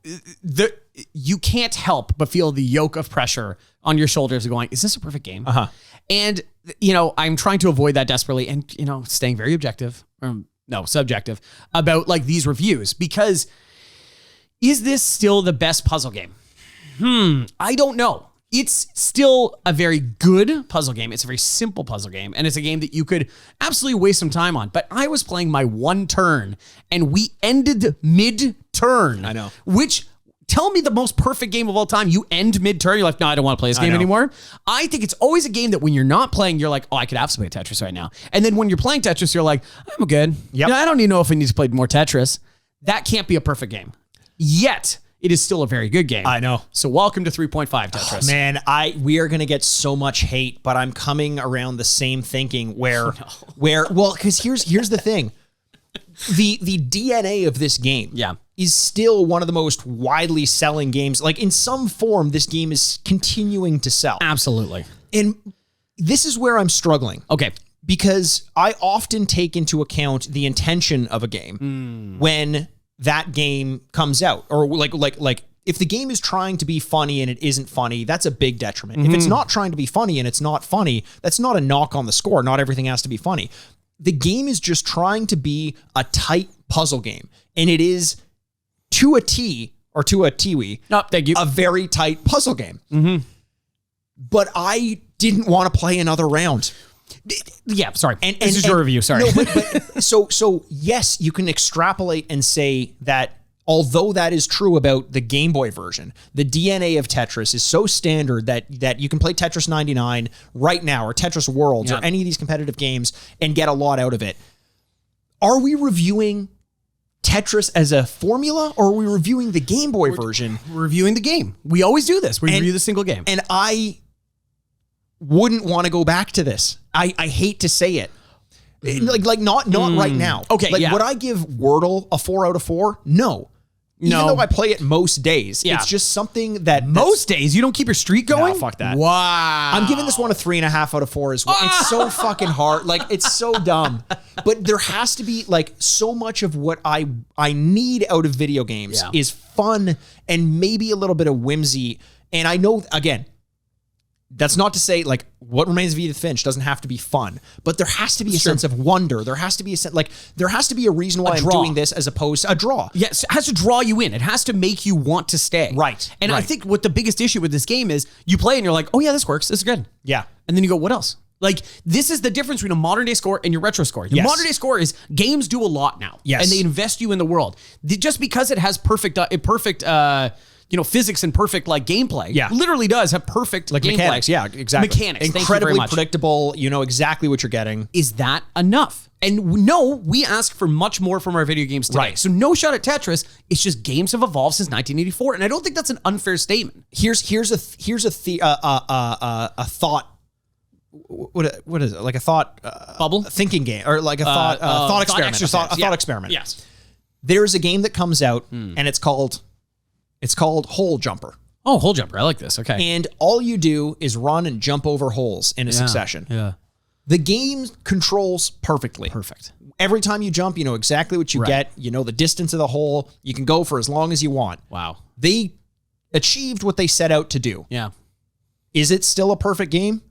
you can't help but feel the yoke of pressure on your shoulders going, is this a perfect game? Uh-huh. And, I'm trying to avoid that desperately and, staying very subjective about like these reviews, because is this still the best puzzle game? I don't know. It's still a very good puzzle game. It's a very simple puzzle game. And it's a game that you could absolutely waste some time on. But I was playing my one turn and we ended mid-turn. I know. Which, tell me the most perfect game of all time. You end mid-turn. You're like, no, I don't want to play this game anymore. I think it's always a game that when you're not playing, you're like, oh, I could absolutely play Tetris right now. And then when you're playing Tetris, you're like, I'm good. Yep. I don't even know if I need to play more Tetris. That can't be a perfect game. Yet, it is still a very good game. I know. So welcome to 3.5 Tetris. Oh, man, we are going to get so much hate, but I'm coming around the same thinking where because here's the thing. The DNA of this game is still one of the most widely selling games. Like in some form, this game is continuing to sell. Absolutely. And this is where I'm struggling. Okay. Because I often take into account the intention of a game when that game comes out, or like if the game is trying to be funny and it isn't funny, that's a big detriment. If it's not trying to be funny and it's not funny, that's not a knock on the score. Not everything has to be funny. The game is just trying to be a tight puzzle game, and it is to a T or to a Tiwi. No, thank you. A very tight puzzle game. But I didn't want to play another round. Yeah, sorry. And this is your review. Sorry. No, but so yes, you can extrapolate and say that although that is true about the Game Boy version, the DNA of Tetris is so standard that you can play Tetris 99 right now, or Tetris Worlds, or any of these competitive games and get a lot out of it. Are we reviewing Tetris as a formula, or are we reviewing the Game Boy version? We're reviewing the game. We always do this. We review the single game. And I wouldn't want to go back to this. I hate to say it. Like not right now. Okay, would I give Wordle a 4 out of 4? No. Even though I play it most days, it's just something that most days you don't keep your streak going. No, fuck that. Wow. I'm giving this one a 3.5 out of 4 as well. It's so fucking hard. Like, it's so dumb. But there has to be like so much of what I need out of video games is fun and maybe a little bit of whimsy. And I know, again, that's not to say like What Remains of Edith Finch doesn't have to be fun, but there has to be a sense of wonder. There has to be there has to be a reason why I'm doing this as opposed to a draw. Yes, it has to draw you in. It has to make you want to stay. Right. And I think what the biggest issue with this game is you play and you're like, oh yeah, this works. This is good. Yeah. And then you go, what else? Like, this is the difference between a modern day score and your retro score. Your modern day score is games do a lot now. Yes. And they invest you in the world. Just because it has perfect physics and perfect like gameplay. Yeah. Literally does have perfect like gameplay. Mechanics. Yeah, exactly. Mechanics. Incredibly predictable. You know exactly what you're getting. Is that enough? And no, we ask for much more from our video games today. Right. So no shot at Tetris. It's just games have evolved since 1984, and I don't think that's an unfair statement. Here's a thought. What is it? Like a thought bubble, a thinking game, or like a thought experiment. Thought experiment. Yes. There's a game that comes out, and it's called Hole Jumper. Oh, Hole Jumper. I like this. Okay. And all you do is run and jump over holes in a succession. Yeah. The game controls perfectly. Perfect. Every time you jump, you know exactly what you get. You know the distance of the hole. You can go for as long as you want. Wow. They achieved what they set out to do. Yeah. Is it still a perfect game?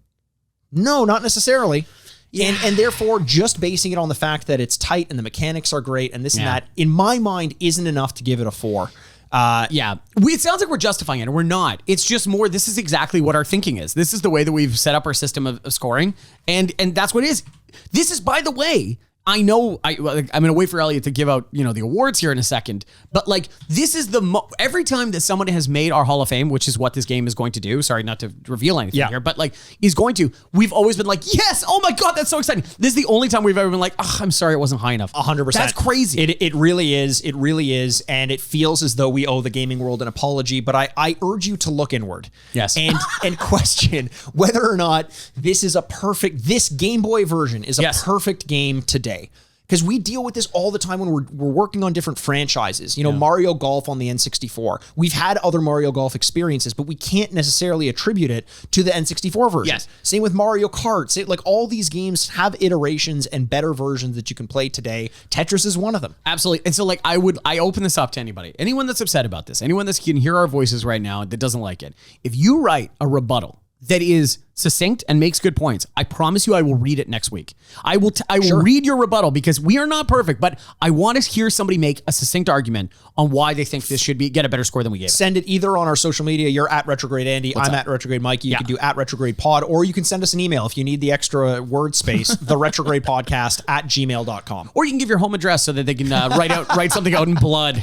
No, not necessarily. Yeah. And therefore, just basing it on the fact that it's tight and the mechanics are great and this and that, in my mind, isn't enough to give it a 4. It sounds like we're justifying it, and we're not. It's just more, this is exactly what our thinking is. This is the way that we've set up our system of scoring, and that's what it is. This is, by the way, I know I'm going to wait for Elliot to give out, the awards here in a second, but like, this is every time that someone has made our Hall of Fame, which is what this game is going to do. Sorry, not to reveal anything here, but like, is going to, we've always been like, yes, oh my God, that's so exciting. This is the only time we've ever been like, oh, I'm sorry, it wasn't high enough. 100%. That's crazy. It really is. It really is. And it feels as though we owe the gaming world an apology, but I urge you to look inward. Yes. And question whether or not this Game Boy version is a perfect game today. Because we deal with this all the time when we're working on different franchises. Mario Golf on the N64. We've had other Mario Golf experiences, but we can't necessarily attribute it to the N64 version. Yes. Same with Mario Kart. Like, all these games have iterations and better versions that you can play today. Tetris is one of them. Absolutely. And so like, I open this up to anybody, anyone that's upset about this, anyone that can hear our voices right now that doesn't like it. If you write a rebuttal that is succinct and makes good points, I promise you I will read it next week. I will read your rebuttal, because we are not perfect, but I want to hear somebody make a succinct argument on why they think this should get a better score than we gave. Send it either on our social media. You're at Retrograde Andy. I'm at Retrograde Mikey. You can do at Retrograde Pod, or you can send us an email if you need the extra word space, the Retrograde Podcast at gmail.com. Or you can give your home address so that they can write something out in blood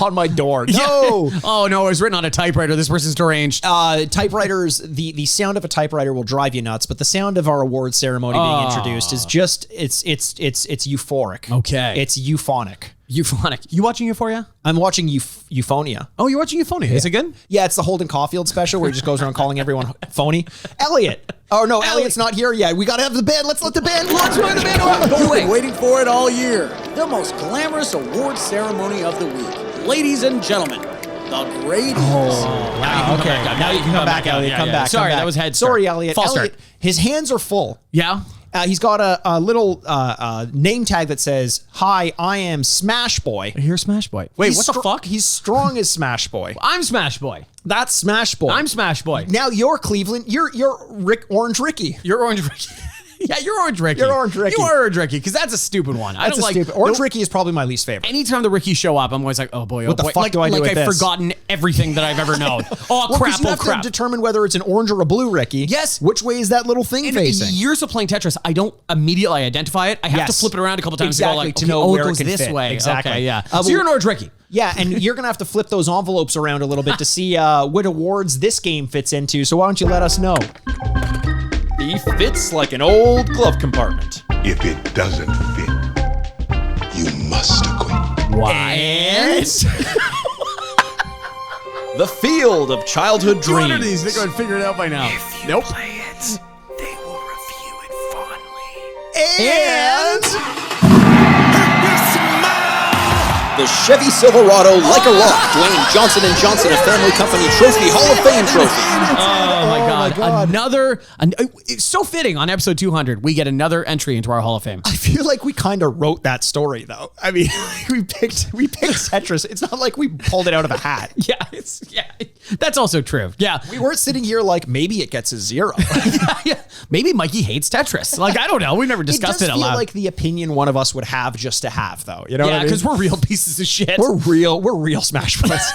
on my door. No. Oh no, it was written on a typewriter. This person's deranged. Typewriters, the sound of a typewriter will drive you nuts, but the sound of our award ceremony being introduced is just it's euphoric. Okay. It's euphonic. Euphonic. You watching Euphoria? I'm watching Euphonia. Oh, you're watching Euphonia. Yeah. Is it good? Yeah, it's the Holden Caulfield special where he just goes around calling everyone phony. Elliot. Oh no, Elliot's not here yet. We gotta have the band. Let's let the band. Let's run the band. You've been waiting for it all year. The most glamorous award ceremony of the week. Ladies and gentlemen, the Grady. Oh, wow. Okay. Now you can come back, Elliot. Come back. Sorry, that was head start. Sorry, Elliot. False start. His hands are full. Yeah. He's got a little name tag that says, "Hi, I am Smash Boy." You're Smash Boy. Wait, what the fuck? He's strong as Smash Boy. I'm Smash Boy. That's Smash Boy. I'm Smash Boy. Now you're Cleveland. You're Orange Ricky. You're Orange Ricky. Yeah, you're Orange Ricky. You're Orange Ricky. You are Orange Ricky, because that's a stupid one. That's stupid. Orange Ricky is probably my least favorite. Anytime the Rickies show up, I'm always like, oh boy, oh what the boy. fuck do I do with I've this? forgotten everything that I've ever known. Oh, crap, you have to determine whether it's an orange or a blue Ricky. Yes. Which way is that little thing facing? Years of playing Tetris, I don't immediately identify it. I have to flip it around a couple times to know where it goes this fit. way. Exactly. Okay, yeah. So you're an Orange Ricky. Yeah, and you're going to have to flip those envelopes around a little bit to see what awards this game fits into. So why don't you let us know? He fits like an old glove compartment. If it doesn't fit, you must acquit. Why? And the field of childhood dreams. 200 of these, they're going to figure it out by now. If you play it, they will review it fondly. And the Chevy Silverado Like a Rock Dwayne Johnson & Johnson, a family company trophy, Hall of Fame trophy. Oh my God. It's so fitting on episode 200, we get another entry into our Hall of Fame. I feel like we kind of wrote that story, though. I mean, we picked Tetris. It's not like we pulled it out of a hat. Yeah, that's also true. Yeah. We weren't sitting here like, maybe it gets a 0. Yeah. Maybe Mikey hates Tetris. Like, I don't know. We've never discussed it out loud. It does feel like the opinion one of us would have just to have, though. You know what I mean? because we're real pieces of shit. We're real Smash Boys.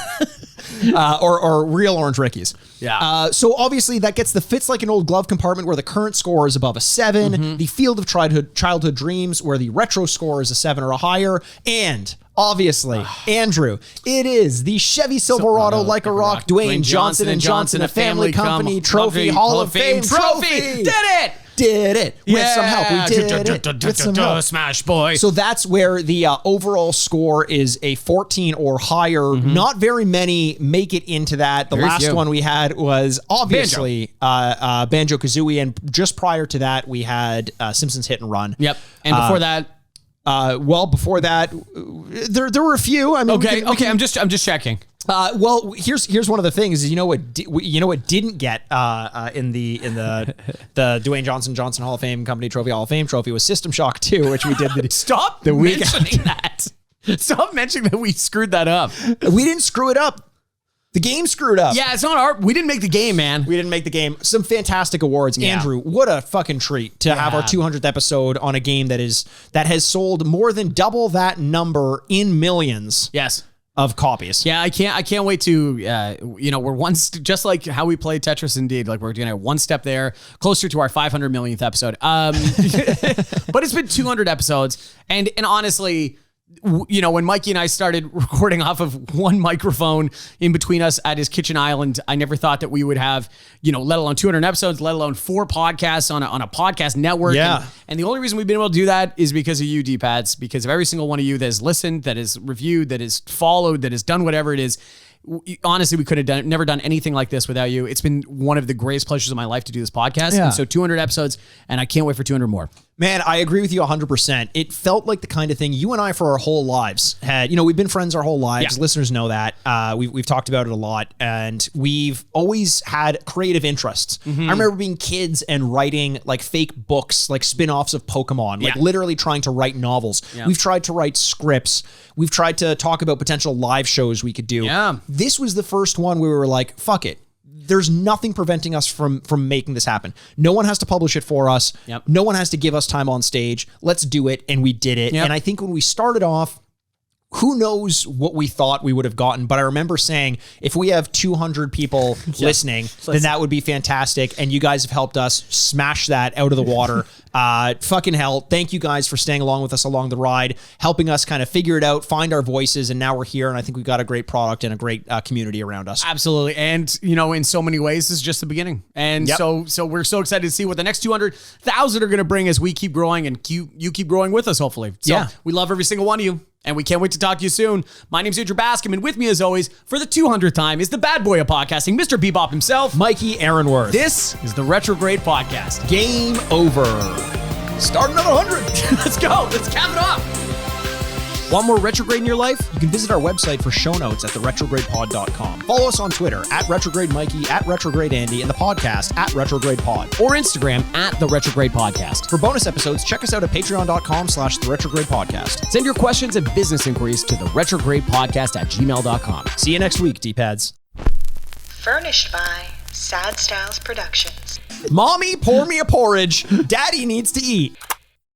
or real Orange Rickies. Yeah. So obviously that gets the fits like an old glove compartment where the current score is above a 7, the field of childhood dreams where the retro score is a 7 or a higher, and obviously, Andrew, it is the Chevy Silverado Like a Rock Dwayne Johnson & Johnson, a family company trophy, Hall of Fame trophy. Did it with some help. We did it with some help. Smash Boy. So that's where the overall score is a 14 or higher. Not very many make it into that. The last one we had was obviously Banjo-Kazooie, and just prior to that we had Simpsons Hit and Run. Yep. And before that, before that, there were a few. I mean, okay. I'm just checking. Well, here's one of the things. You know what didn't get in the Dwayne Johnson Hall of Fame Company Trophy Hall of Fame trophy was System Shock 2, which we did. Stop mentioning that. Stop mentioning that we screwed that up. We didn't screw it up. The game screwed up. Yeah, it's not we didn't make the game, man. We didn't make the game. Some fantastic awards. Yeah. Andrew, what a fucking treat to have our 200th episode on a game that has sold more than double that number in millions. Yes. of copies. Yeah, I can't wait to, we're just like how we play Tetris Indeed. Like we're doing one step there, closer to our 500 millionth episode. But it's been 200 episodes. And honestly, when Mikey and I started recording off of one microphone in between us at his kitchen island, I never thought that we would have, let alone 200 episodes, let alone 4 podcasts on a podcast network. Yeah. And the only reason we've been able to do that is because of you, D-Pads, because of every single one of you that has listened, that has reviewed, that has followed, that has done whatever it is. Honestly, we could have never done anything like this without you. It's been one of the greatest pleasures of my life to do this podcast. Yeah. And so 200 episodes, and I can't wait for 200 more. Man, I agree with you 100%. It felt like the kind of thing you and I for our whole lives had. We've been friends our whole lives. Yeah. Listeners know that. We've talked about it a lot, and we've always had creative interests. I remember being kids and writing like fake books, like spin-offs of Pokemon, like literally trying to write novels. Yeah. We've tried to write scripts. We've tried to talk about potential live shows we could do. Yeah. This was the first one where we were like, fuck it. There's nothing preventing us from making this happen. No one has to publish it for us. Yep. No one has to give us time on stage. Let's do it. And we did it. Yep. And I think when we started off, who knows what we thought we would have gotten. But I remember saying, if we have 200 people listening, then that would be fantastic. And you guys have helped us smash that out of the water. Fucking hell. Thank you guys for staying along with us along the ride, helping us kind of figure it out, find our voices. And now we're here. And I think we've got a great product and a great community around us. Absolutely. And, in so many ways, this is just the beginning. And so we're so excited to see what the next 200,000 are going to bring as we keep growing and you keep growing with us, hopefully. So we love every single one of you. And we can't wait to talk to you soon. My name's Andrew Bascom, and with me, as always, for the 200th time, is the bad boy of podcasting, Mr. Bebop himself, Mikey Aaronworth. This is the Retrograde Podcast. Game over. Start another 100. Let's go. Let's cap it off. Want more Retrograde in your life? You can visit our website for show notes at theretrogradepod.com. Follow us on Twitter at Retrograde Mikey, at Retrograde Andy, and the podcast at Retrograde Pod. Or Instagram at The Retrograde Podcast. For bonus episodes, check us out at patreon.com/The Retrograde Podcast. Send your questions and business inquiries to theretrogradepodcast@gmail.com. See you next week, D-Pads. Furnished by Sad Styles Productions. Mommy, pour me a porridge. Daddy needs to eat.